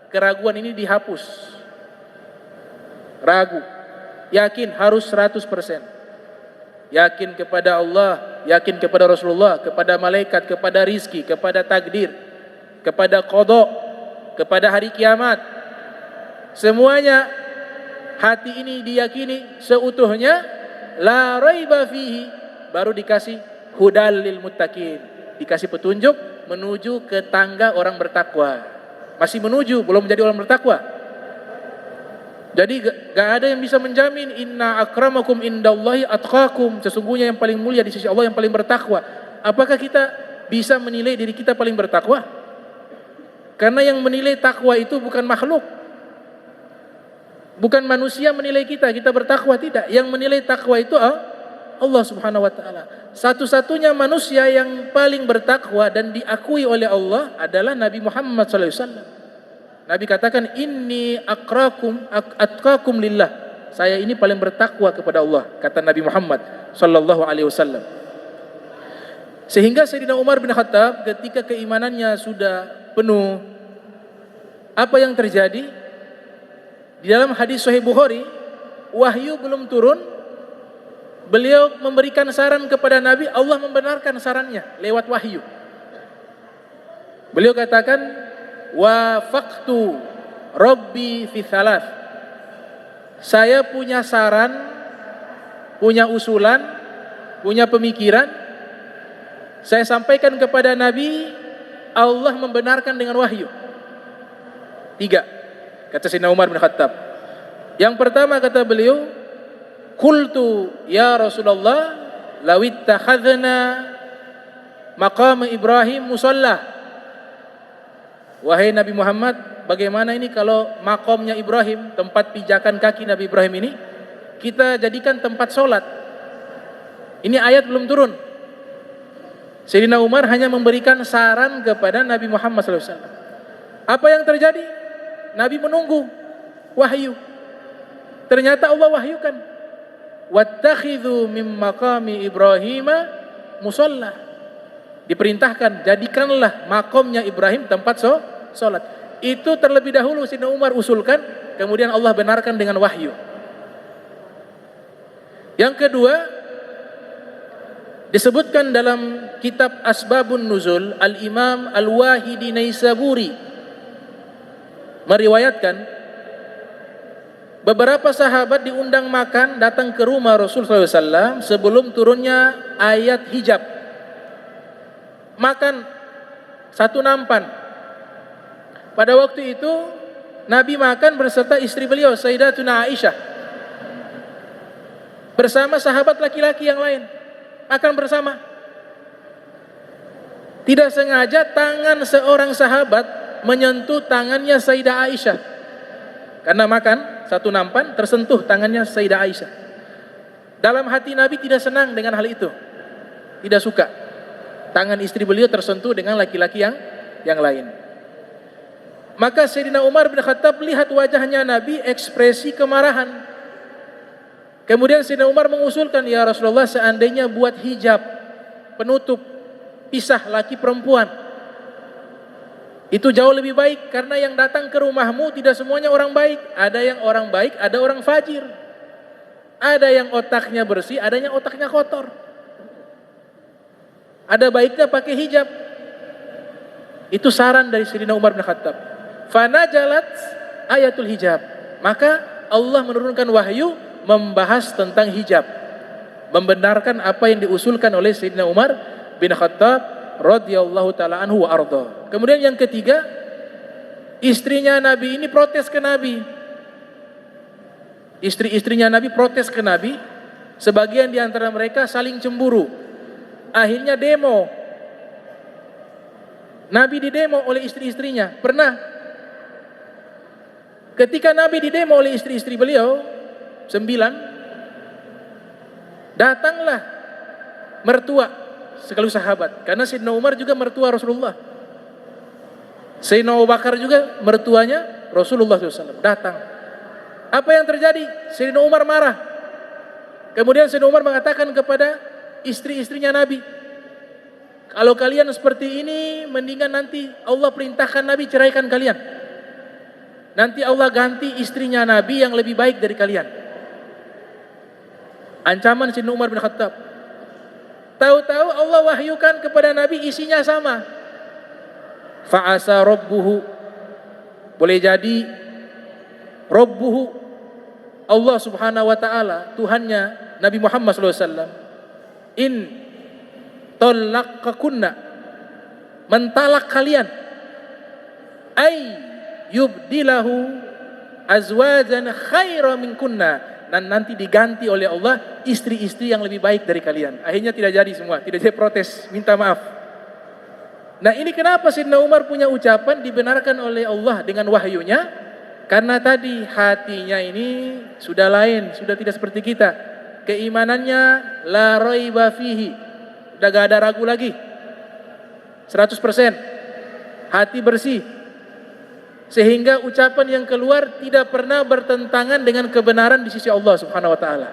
Keraguan ini dihapus. Ragu, yakin harus 100%. Yakin kepada Allah, yakin kepada Rasulullah, kepada malaikat, kepada rizki, kepada takdir, kepada qada, kepada hari kiamat. Semuanya hati ini diyakini seutuhnya, la raiba fihi, baru dikasih hudal lil muttaqin, dikasih petunjuk menuju ke tangga orang bertakwa. Masih menuju, belum menjadi orang bertakwa. Jadi gak ada yang bisa menjamin inna akramakum indallahi atqakum, sesungguhnya yang paling mulia di sisi Allah yang paling bertakwa. Apakah kita bisa menilai diri kita paling bertakwa? Karena yang menilai takwa itu bukan makhluk. Bukan manusia menilai kita bertakwa, tidak. Yang menilai takwa itu Allah Subhanahu wa taala. Satu-satunya manusia yang paling bertakwa dan diakui oleh Allah adalah Nabi Muhammad sallallahu alaihi wasallam. Nabi katakan inni atqakum lillah. Saya ini paling bertakwa kepada Allah, kata Nabi Muhammad sallallahu alaihi wasallam. Sehingga Sayyidina Umar bin Khattab ketika keimanannya sudah penuh, apa yang terjadi? Di dalam hadis Sahih Bukhari, wahyu belum turun, beliau memberikan saran kepada Nabi, Allah membenarkan sarannya lewat wahyu. Beliau katakan wafaqtu Rabbi fi thalath. Saya punya saran, punya usulan, punya pemikiran. Saya sampaikan kepada Nabi, Allah membenarkan dengan wahyu. 3, kata Sayyidina Umar bin Khattab. Yang pertama kata beliau, qultu ya Rasulullah lawittakhadna maqam Ibrahim musalla. Wahai Nabi Muhammad, bagaimana ini kalau makomnya Ibrahim, tempat pijakan kaki Nabi Ibrahim ini, kita jadikan tempat sholat. Ini ayat belum turun. Sayyidina Umar hanya memberikan saran kepada Nabi Muhammad SAW. Apa yang terjadi? Nabi menunggu wahyu. Ternyata Allah wahyukan. Wattakhidhu mim maqami Ibrahima musalla. Diperintahkan, jadikanlah makomnya Ibrahim tempat sholat. Itu terlebih dahulu Sayyidina Umar usulkan, kemudian Allah benarkan dengan wahyu. Yang kedua, disebutkan dalam kitab Asbabun Nuzul, Al-Imam Al-Wahidi Naisaburi meriwayatkan beberapa sahabat diundang makan datang ke rumah Rasul SAW sebelum turunnya ayat hijab. Makan satu nampan. Pada waktu itu Nabi makan beserta istri beliau Sayyidatuna Aisyah bersama sahabat laki-laki yang lain, makan bersama. Tidak sengaja tangan seorang sahabat menyentuh tangannya Sayyidah Aisyah. Karena makan satu nampan, tersentuh tangannya Sayyidah Aisyah. Dalam hati Nabi tidak senang dengan hal itu, tidak suka tangan istri beliau tersentuh dengan laki-laki yang lain. Maka Sayyidina Umar bin Khattab lihat wajahnya Nabi ekspresi kemarahan. Kemudian Sayyidina Umar mengusulkan, ya Rasulullah, seandainya buat hijab penutup pisah laki perempuan, itu jauh lebih baik, karena yang datang ke rumahmu tidak semuanya orang baik. Ada yang orang baik, ada orang fajir. Ada yang otaknya bersih, ada yang otaknya kotor. Ada baiknya pakai hijab. Itu saran dari Sayyidina Umar bin Khattab. Fanajalat ayatul hijab. Maka Allah menurunkan wahyu membahas tentang hijab, membenarkan apa yang diusulkan oleh Sayyidina Umar bin Khattab radhiyallahu taala anhu wa arda. Kemudian yang ketiga, istrinya Nabi ini protes ke Nabi. Istri-istrinya Nabi protes ke Nabi. Sebagian di antara mereka saling cemburu. Akhirnya demo. Nabi didemo oleh istri-istrinya. Pernah Ketika Nabi didemo oleh istri-istri beliau 9, datanglah mertua sekaligus sahabat, karena Sayyidina Umar juga mertua Rasulullah, Sayyidina Abu Bakar juga mertuanya Rasulullah SAW. Datang. Apa yang terjadi? Sayyidina Umar marah. Kemudian Sayyidina Umar mengatakan kepada istri-istrinya Nabi, kalau kalian seperti ini, mendingan nanti Allah perintahkan Nabi ceraikan kalian. Nanti Allah ganti istrinya Nabi yang lebih baik dari kalian. Ancaman Sayyidina Umar bin Khattab. Tahu-tahu Allah wahyukan kepada Nabi isinya sama. Fa'asa rabbuhu. Boleh jadi rabbuhu, Allah subhanahu wa ta'ala, Tuhannya Nabi Muhammad SAW, in talaqakunna, mentalak kalian, ay yubdilahu azwajan khaira minkunna, dan nanti diganti oleh Allah istri-istri yang lebih baik dari kalian. Akhirnya tidak jadi semua, tidak jadi protes, minta maaf. Nah, ini kenapa Sayyidina Umar punya ucapan dibenarkan oleh Allah dengan wahyunya? Karena tadi hatinya ini sudah lain, sudah tidak seperti kita. Keimanannya la raiba fihi, udah gak ada ragu lagi, 100%, hati bersih, sehingga ucapan yang keluar tidak pernah bertentangan dengan kebenaran di sisi Allah subhanahu wa ta'ala.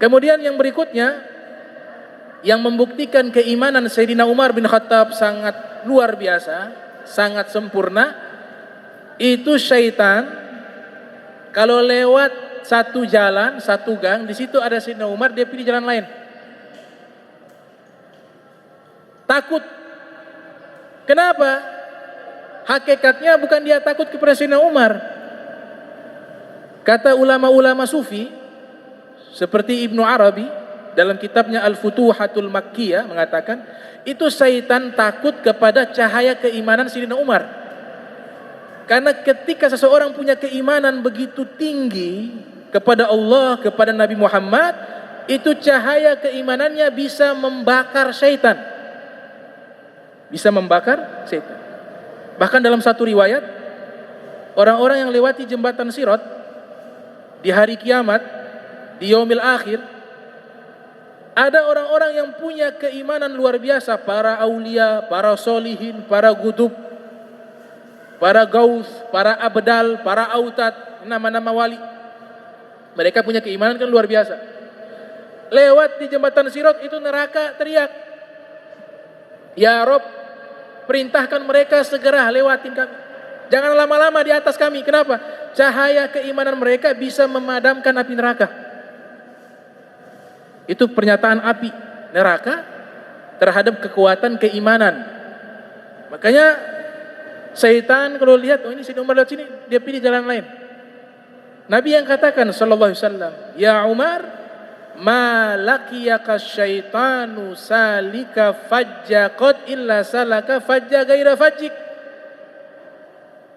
Kemudian yang berikutnya, yang membuktikan keimanan Sayyidina Umar bin Khattab sangat luar biasa, sangat sempurna, itu syaitan kalau lewat satu jalan, satu gang, di situ ada Sayyidina Umar, dia pilih jalan lain. Takut. Kenapa? Hakikatnya bukan dia takut kepada Sayyidina Umar. Kata ulama-ulama sufi seperti Ibnu Arabi dalam kitabnya Al-Futuhatul Makkiyah mengatakan, itu syaitan takut kepada cahaya keimanan Sayyidina Umar. Karena ketika seseorang punya keimanan begitu tinggi kepada Allah, kepada Nabi Muhammad, itu cahaya keimanannya bisa membakar syaitan. Bisa membakar syaitan. Bahkan dalam satu riwayat, orang-orang yang lewati jembatan Sirat di hari kiamat, di yaumil akhir, ada orang-orang yang punya keimanan luar biasa, para aulia, para solihin, para gudub, para gaus, para abdal, para autad, nama-nama wali. Mereka punya keimanan kan luar biasa. Lewat di jembatan Sirat itu neraka teriak, ya Rob, perintahkan mereka segera lewatin kami. Jangan lama-lama di atas kami. Kenapa? Cahaya keimanan mereka bisa memadamkan api neraka. Itu pernyataan api neraka terhadap kekuatan keimanan. Makanya syaitan kalau lihat, oh ini Sayyidina Umar lewat sini, dia pilih jalan lain. Nabi yang katakan sallallahu alaihi wasallam, ya Umar, ma laqiyaka syaitanu salika fajjaqat illa salaka fajja gaira fajjik.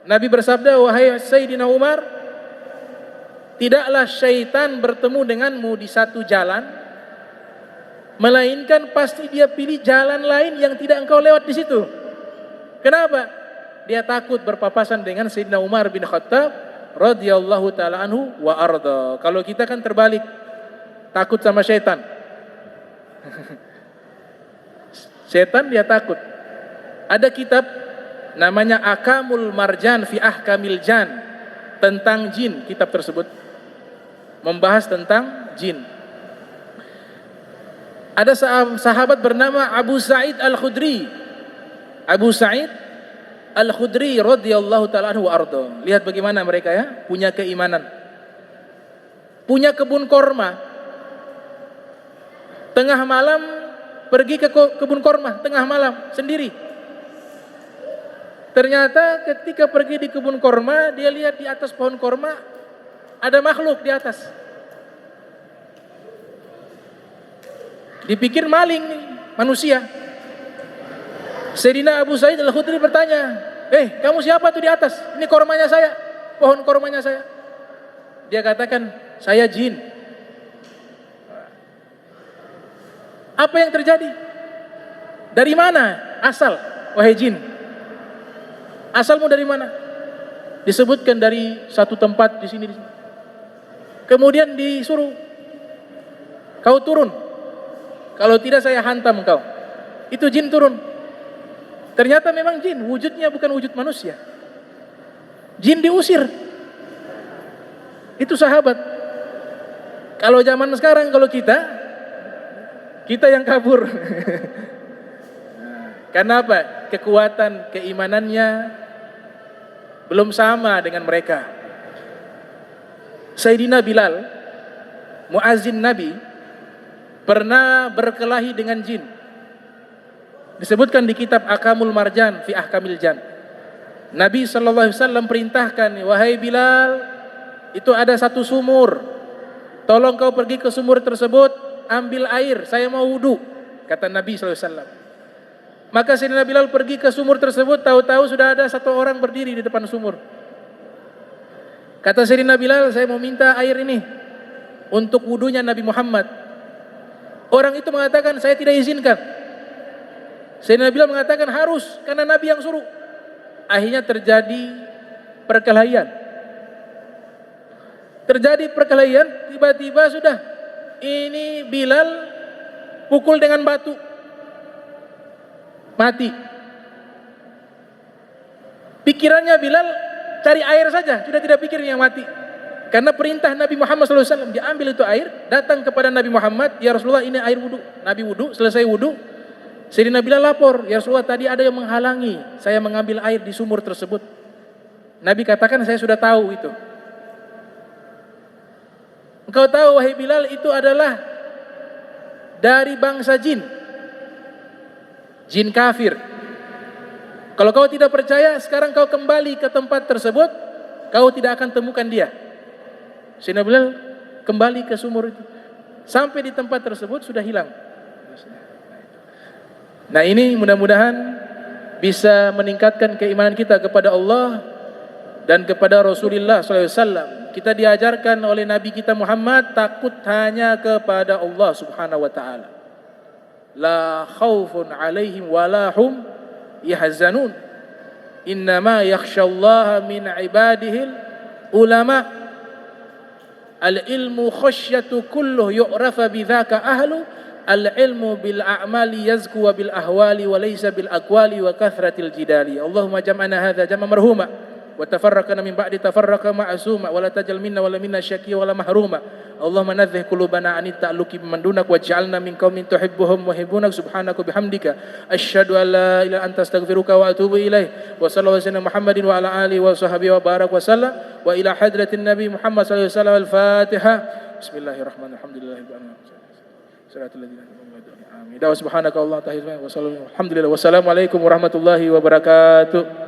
Nabi bersabda, wahai Sayyidina Umar, tidaklah syaitan bertemu denganmu di satu jalan, melainkan pasti dia pilih jalan lain yang tidak engkau lewat di situ. Kenapa? Dia takut berpapasan dengan Sayyidina Umar bin Khattab radhiyallahu taala anhu wa arda. Kalau kita kan terbalik, takut sama syaitan. Syaitan dia takut. Ada kitab namanya Akamul Marjan fi Ahkamil Jan, tentang jin. Kitab tersebut membahas tentang jin. Ada sahabat bernama Abu Sa'id Al-Khudri. Abu Sa'id Al-Khudri radhiyallahu ta'ala anhu wa arda. Lihat bagaimana mereka ya, punya keimanan. Punya kebun korma. Tengah malam pergi ke kebun korma, tengah malam sendiri. Ternyata ketika pergi di kebun korma, dia lihat di atas pohon korma ada makhluk di atas. Dipikir maling nih, manusia. Sayyidina Abu Sa'id Al-Khudri bertanya, kamu siapa tuh di atas? Ini kormanya saya, pohon kormanya saya. Dia katakan, saya jin. Apa yang terjadi? Dari mana asal, wahai jin? Asalmu dari mana? disebutkan dari satu tempat di sini. Kemudian disuruh, kau turun. Kalau tidak saya hantam kau. Itu jin turun. Ternyata memang jin, wujudnya bukan wujud manusia. Jin diusir. Itu sahabat. Kalau zaman sekarang, kalau kita yang kabur. Karena apa? Kekuatan keimanannya belum sama dengan mereka. Sayyidina Bilal, muazzin Nabi, pernah berkelahi dengan jin. Disebutkan di kitab Akamul Marjan fi Ahkamil Jan. Nabi SAW perintahkan, wahai Bilal, itu ada satu sumur. Tolong kau pergi ke sumur tersebut, ambil air, saya mau wudu, kata Nabi SAW. Maka Sayyidina Bilal pergi ke sumur tersebut, tahu-tahu sudah ada satu orang berdiri di depan sumur. Kata Sayyidina Bilal, saya mau minta air ini untuk wudunya Nabi Muhammad. Orang itu mengatakan, saya tidak izinkan. Sayyidina Bilal mengatakan harus, karena Nabi yang suruh. Akhirnya terjadi perkelahian. Tiba-tiba sudah, ini Bilal pukul dengan batu, mati. Pikirannya Bilal cari air saja, sudah tidak pikir yang mati. Karena perintah Nabi Muhammad SAW, diambil itu air, datang kepada Nabi Muhammad, ya Rasulullah ini air wudu. Nabi wudu, selesai wudu, Sayyidina Bilal lapor, ya Rasulullah tadi ada yang menghalangi saya mengambil air di sumur tersebut. Nabi katakan, saya sudah tahu itu. Engkau tahu wahai Bilal, itu adalah dari bangsa jin. Jin kafir. Kalau kau tidak percaya, sekarang kau kembali ke tempat tersebut, kau tidak akan temukan dia. Sayyidina Bilal kembali ke sumur itu. Sampai di tempat tersebut sudah hilang. Nah ini mudah-mudahan bisa meningkatkan keimanan kita kepada Allah dan kepada Rasulullah SAW. Kita diajarkan oleh Nabi kita Muhammad takut hanya kepada Allah Subhanahu wa ta'ala. La khawfun alaihim walahum yahzanun. Innama yakhshallaha min ibadihil ulama. Al-ilmu khasyatu kulluh yu'rafa bidhaka ahlu. Al-ilmu bil a'mali yazku wa bil ahwali wa laysa bil aqwali wa kathratil jidali. Allahumma jam'ana hadha jam'a marhuma wa tafarraqana min ba'di tafarraqa ma'asuma wa la tajal minna wa la minna syaqiyya wa la mahruma. Allahumma nadhih qulubana anit ta'alluqi biman dunak waj'alna min qaumin tuhibbuhum wa yuhibbunak subhanaka bihamdika asyhadu an la ilaha anta astaghfiruka wa atubu ilaih. Wa sallallahu alaihi wasallam Muhammadin wa ala alihi wa sahbihi wa barak wa sallam wa ila hadratin nabi Muhammad sallallahu alaihi wasallam. Al-Fatihah. Bismillahirrahmanirrahim. Alhamdulillahirabbil alamin. Subhanaka Allah ta'ala wa sallam. Alhamdulillah. Wassalamualaikum warahmatullahi wabarakatuh.